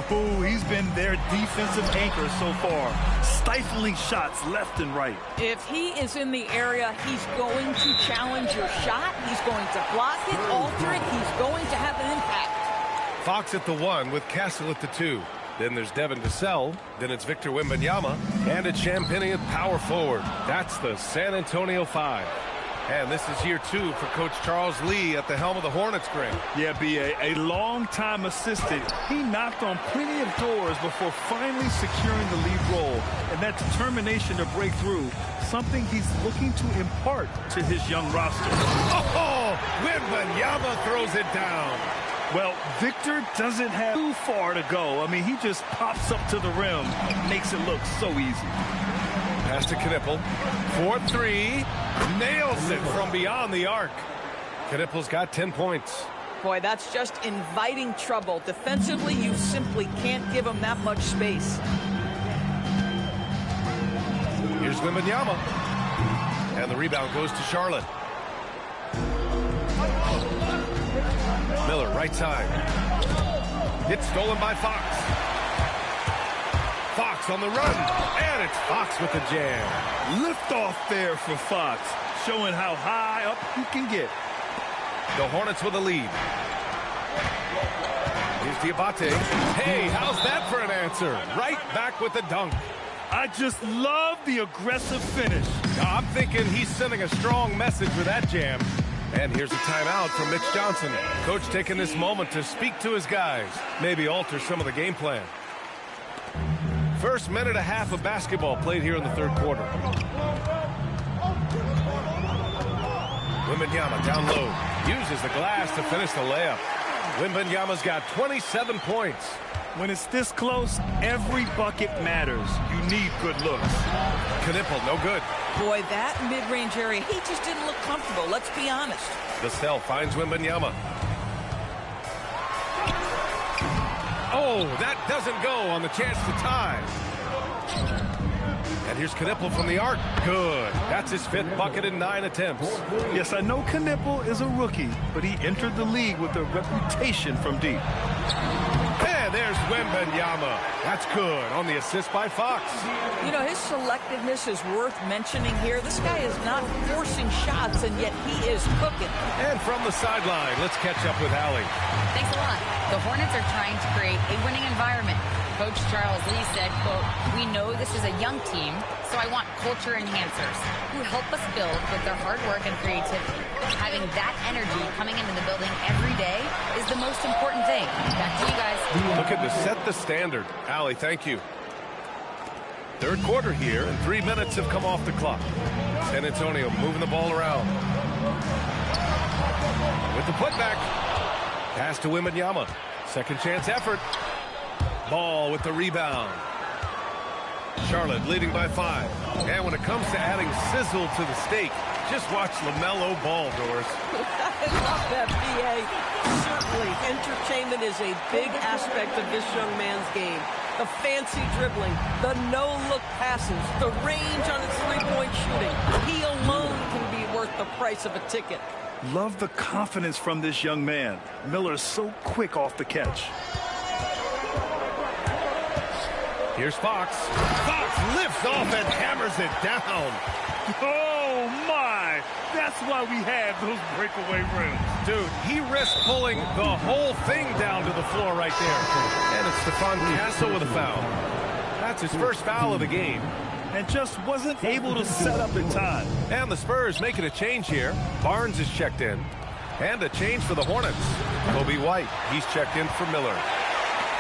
Oh, he's been their defensive anchor so far, stifling shots left and right.
If he is in the area, he's going to challenge your shot. He's going to block it, alter it. He's going to have an impact.
Fox at the 1 with Castle at the 2. Then there's Devin Vassell. Then it's Victor Wembanyama. And it's Champagnie at power forward. That's the San Antonio 5. And this is year 2 for Coach Charles Lee at the helm of the Hornets, Greg.
Yeah, B.A., a long-time assistant. He knocked on plenty of doors before finally securing the lead role. And that determination to break through, something he's looking to impart to his young roster.
Oh, Wembanyama throws it down.
Well, Victor doesn't have too far to go. I mean, he just pops up to the rim, makes it look so easy.
Pass to Knipple. 4-3. Nails it from beyond the arc. Knipple's got 10 points.
Boy, that's just inviting trouble. Defensively, you simply can't give him that much space.
Here's Wembanyama. And the rebound goes to Charlotte. Miller, right side. It's stolen by Fox. Fox on the run. And it's Fox with the jam.
Lift off there for Fox, showing how high up he can get.
The Hornets with the lead. Here's Diabate. Hey, how's that for an answer? Right back with the dunk.
I just love the aggressive finish.
I'm thinking he's sending a strong message with that jam. And here's a timeout from Mitch Johnson. Coach taking this moment to speak to his guys. Maybe alter some of the game plan. First minute and a half of basketball played here in the third quarter. Wembanyama down low. Uses the glass to finish the layup. Wembanyama's got 27 points.
When it's this close, every bucket matters. You need good looks.
Knipple, no good.
Boy, that mid-range area, he just didn't look comfortable. Let's be honest.
Vassell finds Wembanyama. Oh, that doesn't go on the chance to tie. And here's Knipple from the arc. Good. That's his 5th bucket in 9 attempts.
Yes, I know Knipple is a rookie, but he entered the league with a reputation from deep.
And there's Wembanyama. That's good on the assist by Fox.
You know, his selectiveness is worth mentioning here. This guy is not forcing shots, and yet he is cooking.
And from the sideline, let's catch up with Allie.
Thanks a lot. The Hornets are trying to create a winning environment. Coach Charles Lee said, quote, "We know this is a young team, so I want culture enhancers who help us build with their hard work and creativity. Having that energy coming into the building every day is the most important thing." Back to you guys.
Looking to set the standard. Allie, thank you. Third quarter here, and 3 minutes have come off the clock. San Antonio moving the ball around. With the putback. Pass to Wembanyama. Second chance effort. Ball with the rebound. Charlotte leading by 5. And when it comes to adding sizzle to the steak, just watch LaMelo Ball, Doris.
I love that, B.A. Certainly, entertainment is a big aspect of this young man's game. The fancy dribbling, the no-look passes, the range on his three-point shooting. He alone can be worth the price of a ticket.
Love the confidence from this young man. Miller's so quick off the catch.
Here's Fox. Fox lifts off and hammers it down.
Oh, my. That's why we have those breakaway rims.
Dude, he risked pulling the whole thing down to the floor right there. And it's Stephon Castle with a foul. That's his first foul of the game.
And just wasn't able to set up in time.
And the Spurs making a change here. Barnes is checked in. And a change for the Hornets. Kobe White, he's checked in for Miller.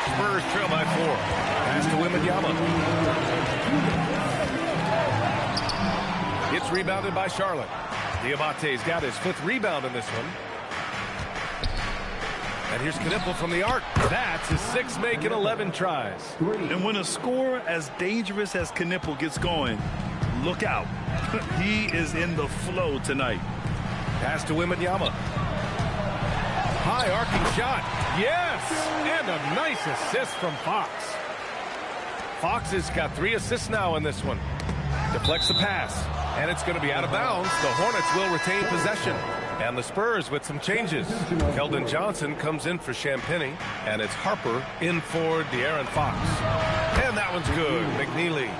Spurs trail by 4. Pass to Wembanyama. It's rebounded by Charlotte. Diabate's got his 5th rebound in this one. And here's Knipple from the arc. That's his 6th make in 11 tries.
And when a scorer as dangerous as Knipple gets going, look out. He is in the flow tonight.
Pass to Wembanyama. High arcing shot. Yes! And a nice assist from Fox. Fox has got 3 assists now in this one. Deflects the pass. And it's going to be out of bounds. The Hornets will retain possession. And the Spurs with some changes. Keldon Johnson comes in for Champagnie. And it's Harper in for De'Aaron Fox. And that one's good. McNeely.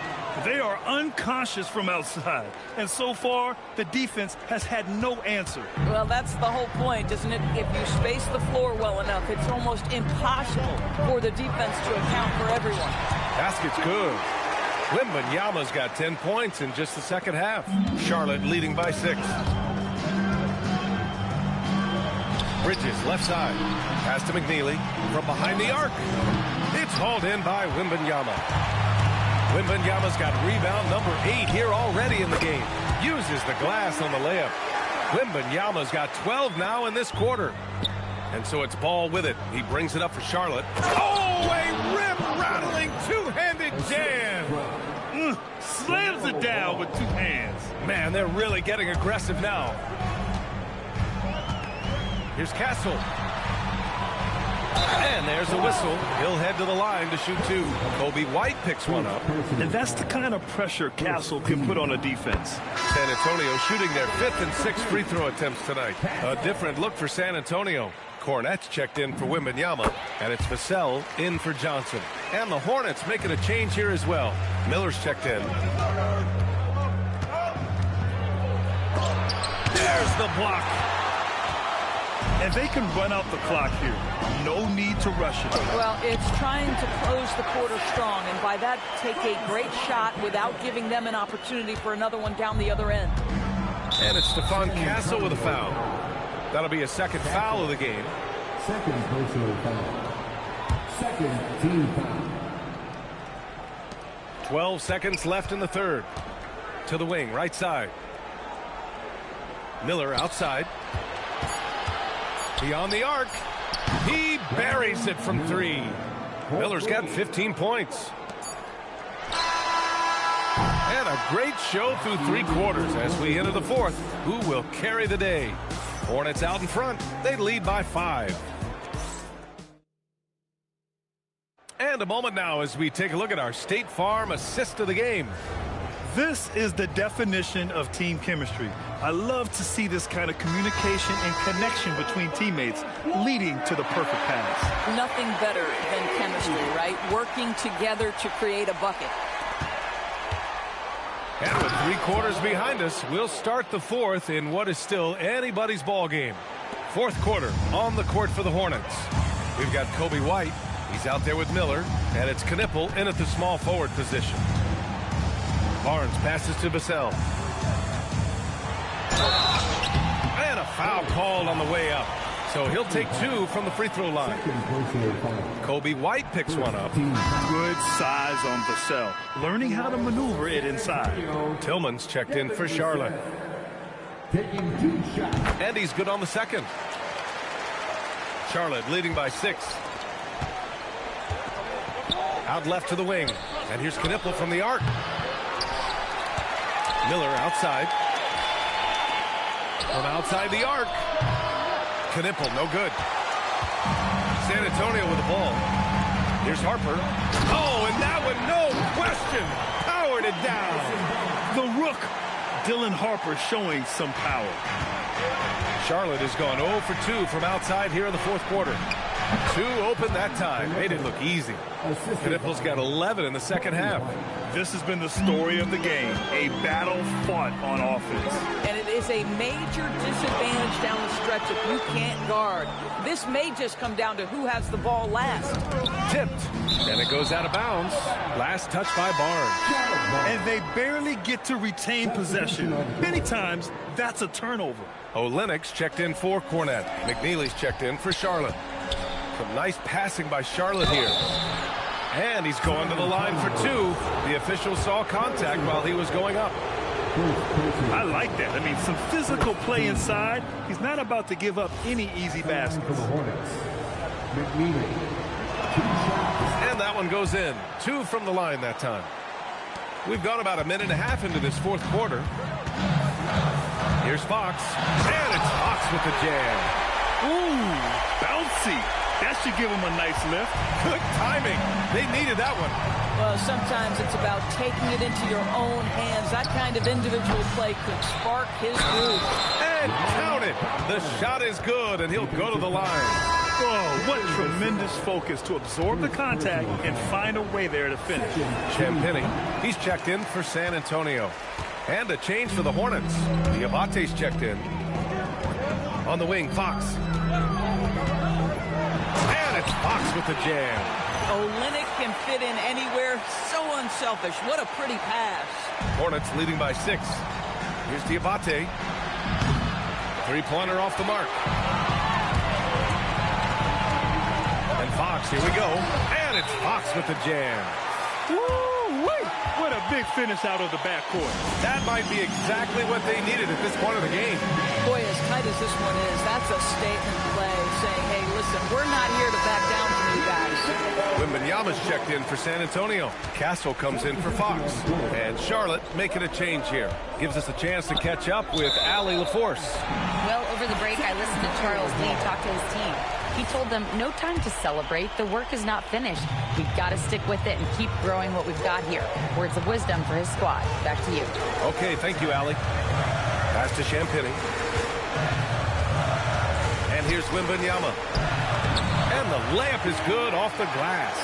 They are unconscious from outside. And so far, the defense has had no answer.
Well, that's the whole point, isn't it? If you space the floor well enough, it's almost impossible for the defense to account for everyone.
Basket's good. Wembanyama's got 10 points in just the second half. Charlotte leading by 6. Bridges, left side. Pass to McNeely from behind the arc. It's hauled in by Wembanyama. Wembanyama's got rebound number 8 here already in the game. Uses the glass on the layup. Wembanyama's got 12 now in this quarter. And so it's Ball with it. He brings it up for Charlotte. Oh, a rim-rattling two-handed jam.
Slams it down with 2 hands.
Man, they're really getting aggressive now. Here's Castle. And there's the whistle. He'll head to the line to shoot 2. Kobe White picks one up.
And that's the kind of pressure Castle can put on a defense.
San Antonio shooting their 5th and 6th free throw attempts tonight. A different look for San Antonio. Cornette's checked in for Wembanyama, and it's Vassell in for Johnson. And the Hornets making a change here as well. Miller's checked in.
There's the block. And they can run out the clock here. No need to rush it.
Well, it's trying to close the quarter strong, and by that, take a great shot without giving them an opportunity for another one down the other end.
And it's Stephon Castle with a foul. That'll be a second foul of the game.
Second personal foul. Second team foul.
12 seconds left in the third. To the wing, right side. Miller outside. Beyond the arc. He buries it from 3. Miller's got 15 points. And a great show through 3 quarters as we enter the 4th. Who will carry the day? Hornets out in front. They lead by 5. And a moment now as we take a look at our State Farm assist of the game.
This is the definition of team chemistry. I love to see this kind of communication and connection between teammates leading to the perfect pass.
Nothing better than chemistry, right? Working together to create a bucket.
And with 3 quarters behind us, we'll start the 4th in what is still anybody's ball game. 4th quarter on the court for the Hornets. We've got Kobe White. He's out there with Miller, and it's Knipple in at the small forward position. Barnes passes to Vassell. And a foul called on the way up. So he'll take 2 from the free throw line. Kobe White picks one up.
Good size on Vassell. Learning how to maneuver it inside.
Tillman's checked in for Charlotte. And he's good on the second. Charlotte leading by 6. Out left to the wing. And here's Knipple from the arc. Miller outside. From outside the arc. Knipple, no good. San Antonio with the ball. Here's Harper. Oh, and that one, no question. Powered it down.
The Rook, Dylan Harper, showing some power.
Charlotte has gone 0 for 2 from outside here in the 4th quarter. 2 open that time. Made it look easy. Knipple's got 11 in the second half.
This has been the story of the game. A battle fought on offense.
And it is a major disadvantage down the stretch if you can't guard. This may just come down to who has the ball last.
Tipped. And it goes out of bounds. Last touch by Barnes.
And they barely get to retain possession. Many times, that's a turnover.
Olenek's checked in for Cornette. McNeely's checked in for Charlotte. Some nice passing by Charlotte here. And he's going to the line for 2. The official saw contact while he was going up.
I like that. I mean, some physical play inside. He's not about to give up any easy baskets.
And that one goes in. 2 from the line that time. We've gone about a minute and a half into this 4th quarter. Here's Fox. And it's Fox with the jam.
Ooh, bouncy. That should give him a nice lift.
Good timing. They needed that one.
Well, sometimes it's about taking it into your own hands. That kind of individual play could spark his groove.
And count it. The shot is good, and he'll go to the line.
Oh, what tremendous focus to absorb the contact and find a way there to finish.
Champagny, he's checked in for San Antonio. And a change for the Hornets. Diabate's checked in. On the wing, Fox. And it's Fox with the jam.
Olynyk can fit in anywhere. So unselfish. What a pretty pass.
Hornets leading by 6. Here's Diabate. 3-pointer off the mark. Fox, here we go. And it's Fox with the jam.
Woo-wee! What a big finish out of the backcourt.
That might be exactly what they needed at this point of the game.
Boy, as tight as this one is, that's a statement play saying, hey, listen, we're not here to back down from you guys.
Wembanyama's checked in for San Antonio. Castle comes in for Fox. And Charlotte making a change here. Gives us a chance to catch up with Allie LaForce.
Well, over the break, I listened to Charles Lee talk to his team. He told them, no time to celebrate. The work is not finished. We've got to stick with it and keep growing what we've got here. Words of wisdom for his squad. Back to you.
Okay, thank you, Allie. Pass to Champagnie. And here's Wembanyama. And the layup is good off the glass.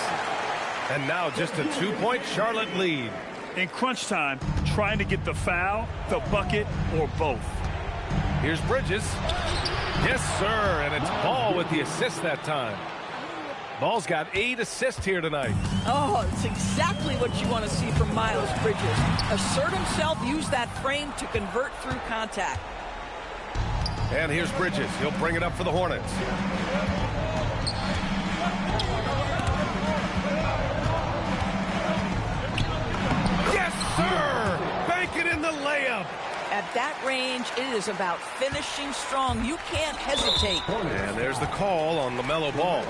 And now just a 2-point Charlotte lead.
In crunch time, trying to get the foul, the bucket, or both.
Here's Bridges. Yes, sir, and it's Ball with the assist that time. Ball's got 8 assists here tonight.
Oh, it's exactly what you want to see from Miles Bridges. Assert himself, use that frame to convert through contact.
And here's Bridges. He'll bring it up for the Hornets. Yes, sir! Bank it in the layup.
At that range, it is about finishing strong. You can't hesitate.
And there's the call on LaMelo Ball.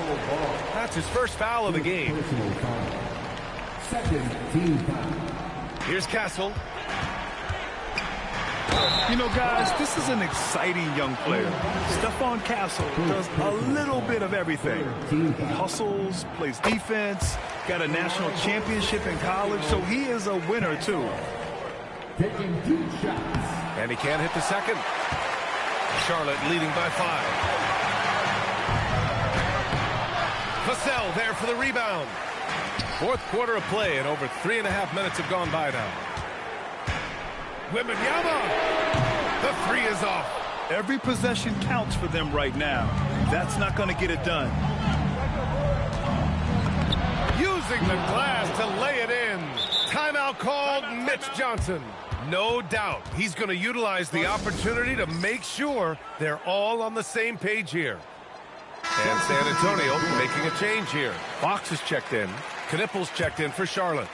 That's his first foul of the game.
Second team foul.
Here's Castle.
You know, guys, this is an exciting young player. Stephon Castle does a little bit of everything. He hustles, plays defense, got a national championship in college, so he is a winner, too.
Taking 2 shots.
And he can't hit the second. Charlotte leading by 5. Vassell there for the rebound. Fourth quarter of play, and over 3.5 minutes have gone by now. Wembanyama! The 3 is off.
Every possession counts for them right now. That's not going to get it done.
Using the glass to lay it in. Timeout called, Mitch Johnson. No doubt he's going to utilize the opportunity to make sure they're all on the same page here. And San Antonio making a change here. Fox is checked in. Knippel's checked in for Charlotte.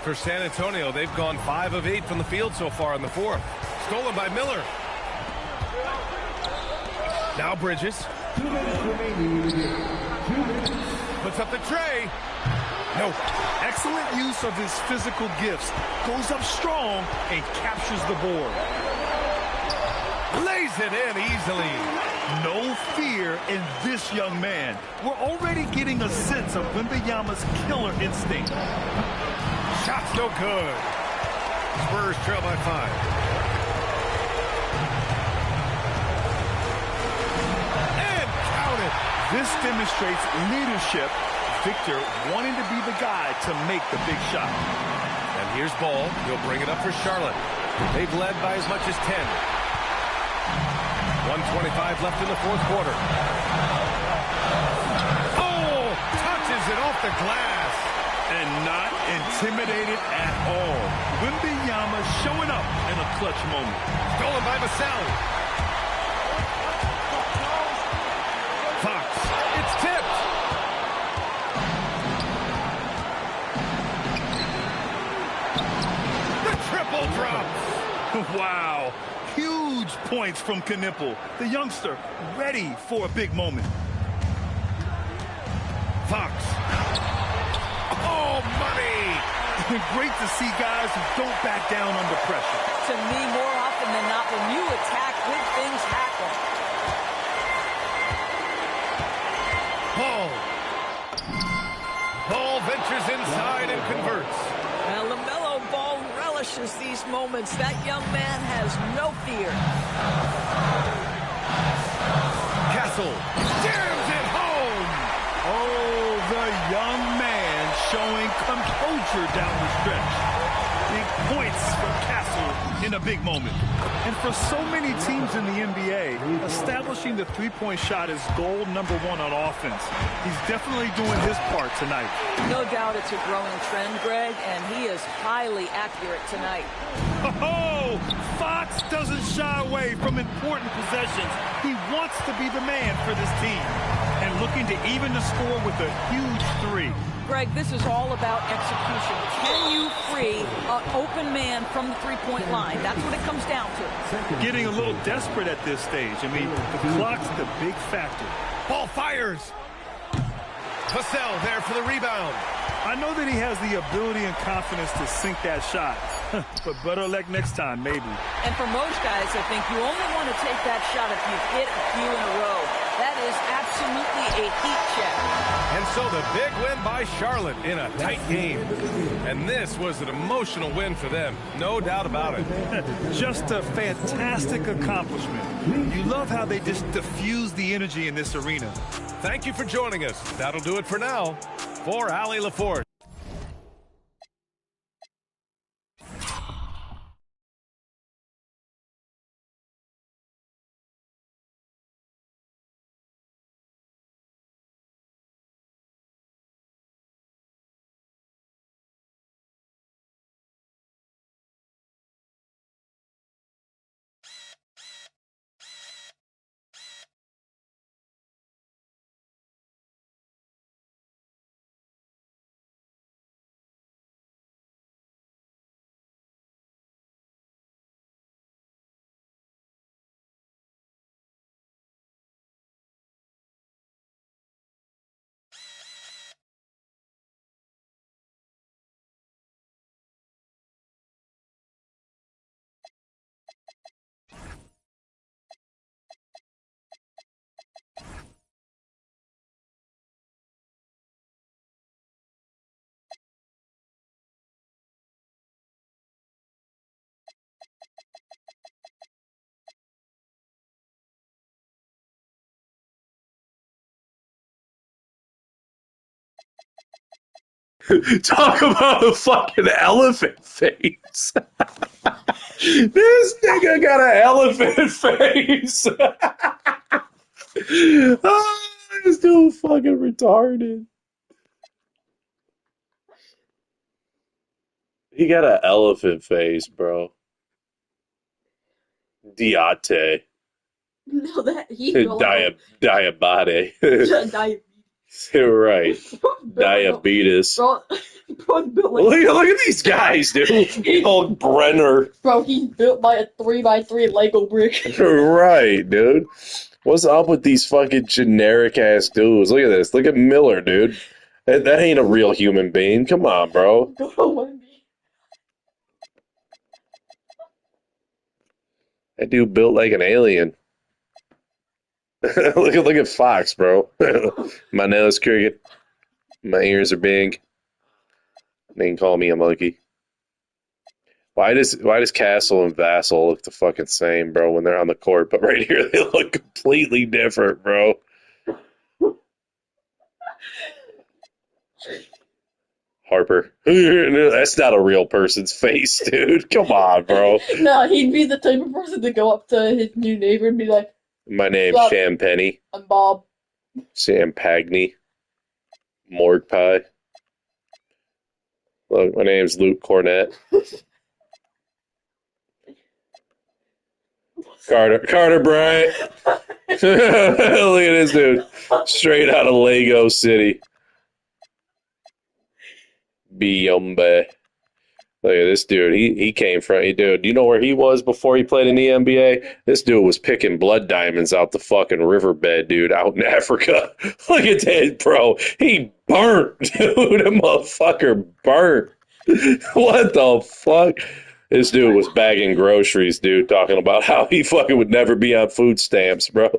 For San Antonio, they've gone 5 of 8 from the field so far in the fourth. Stolen by Miller. Now Bridges.
2 minutes remaining. 2 minutes.
Puts up the tray.
No. Excellent use of his physical gifts. Goes up strong and captures the board.
Lays it in easily.
No fear in this young man. We're already getting a sense of Wembanyama's killer instinct.
Shot's no good. Spurs trail by 5. And count it.
This demonstrates leadership. Victor wanting to be the guy to make the big shot.
And here's Ball. He'll bring it up for Charlotte. They've led by as much as 10. 1:25 left in the fourth quarter. Oh! Touches it off the glass.
And not intimidated at all. Wembanyama showing up in a clutch moment.
Stolen by Vassell. Fox. It's tipped. The triple drops.
Wow. Huge points from Knippel. The youngster ready for a big moment.
Fox. Oh, money!
Great to see guys who don't back down under pressure.
To me, more often than not, when you attack, good things happen.
Ball. Ball ventures inside and converts.
Now, LaMelo Ball relishes these moments. That young man has no fear.
Castle jams it home.
Oh, the young man showing composure down the stretch. Big points for Castle in a big moment. And for so many teams in the NBA, establishing the three-point shot is goal number 1 on offense. He's definitely doing his part tonight.
No doubt it's a growing trend, Greg, and he is highly accurate tonight.
Oh, Fox doesn't shy away from important possessions. He wants to be the man for this team. and looking to even the score with a huge three.
Greg, this is all about execution. Can you free an open man from the three-point line? That's what it comes down to.
Getting a little desperate at this stage. I mean, the clock's the big factor.
Ball fires. Vassell there for the rebound.
I know that he has the ability and confidence to sink that shot. But better luck next time, maybe.
And for most guys, I think you only want to take that shot if you've hit a few in a row. That is absolutely a heat check.
And so the big win by Charlotte in a tight game. And this was an emotional win for them. No doubt about it.
Just a fantastic accomplishment. You love how they just diffuse the energy in this arena.
Thank you for joining us. That'll do it for now. For Allie LaForce.
Talk about a fucking elephant face. This nigga got an elephant face. Oh, he's still fucking retarded. He got an elephant face, bro. Diate.
No, that he
Diabate.
Diabetes.
Right. Diabetes.
Bro, built like,
Look at these guys, dude. Old Brenner.
bro, he's built by a 3x3 Lego brick.
Right, dude. What's up with these fucking generic ass dudes? Look at this. Look at Miller, dude. That ain't a real human being. Come on, bro.
Go to Wendy.
That dude built like an alien. look at Fox, bro. My nose crooked. My ears are big. They can call me a monkey. Why does Castle and Vassell look the fucking same, bro, when they're on the court? But right here they look completely different, bro. Harper. That's not a real person's face, dude. Come on, bro.
No, he'd be the type of person to go up to his new neighbor and be like,
My name's
Bob.
Champagny.
I'm Bob.
Sam Pagney. Morgue Pie. Look, my name's Luke Cornett. Carter Bryant. Look at this dude. Straight out of Lego City. Biombe. Look at this dude. He came from... Dude, do you know where he was before he played in the NBA? This dude was picking blood diamonds out the fucking riverbed, dude, out in Africa. Look at that, bro. He burnt, dude. That motherfucker burnt. What the fuck? This dude was bagging groceries, dude, talking about how he fucking would never be on food stamps, bro.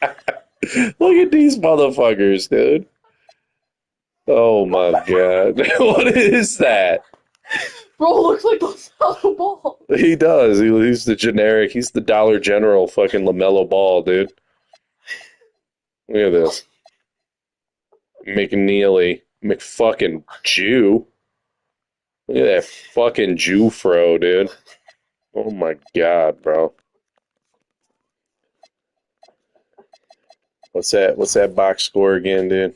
Look at these motherfuckers, dude. Oh, my God. What is that?
Bro looks like LaMelo Ball.
He does. He's the generic. He's the Dollar General fucking LaMelo Ball, dude. Look at this. McNeely. McFucking Jew. Look at that fucking Jew fro, dude. Oh my God, bro. What's that box score again, dude?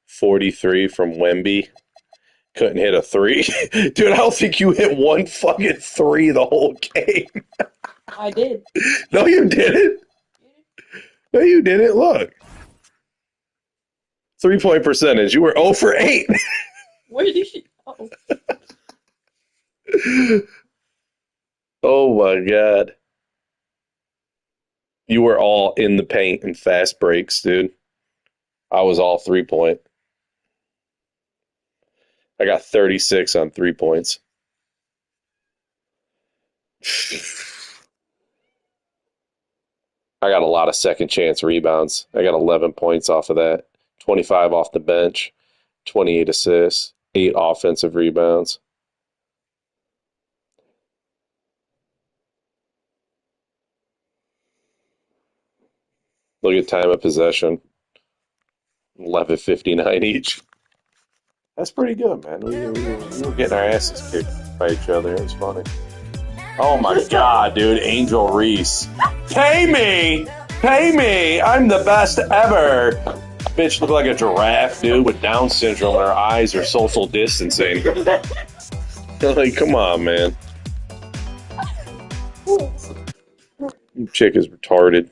43 from Wemby. Couldn't hit a three. Dude, I don't think you hit one fucking three the whole game.
I did.
No, you didn't. No, you didn't. Look. 3-point percentage. You were 0 for 8.
Where did she? Oh.
Oh my God. You were all in the paint and fast breaks, dude. I was all 3-point. I got 36 on 3 points. I got a lot of second chance rebounds. I got 11 points off of that, 25 off the bench, 28 assists, 8 offensive rebounds. Look at time of possession. 11:59 each. That's pretty good, man. We were getting our asses kicked by each other. It was funny. Oh my God, dude. Angel Reese. Pay me! Pay me! I'm the best ever! Bitch look like a giraffe, dude, with Down syndrome and her eyes are social distancing. Like, come on, man. Chick is retarded.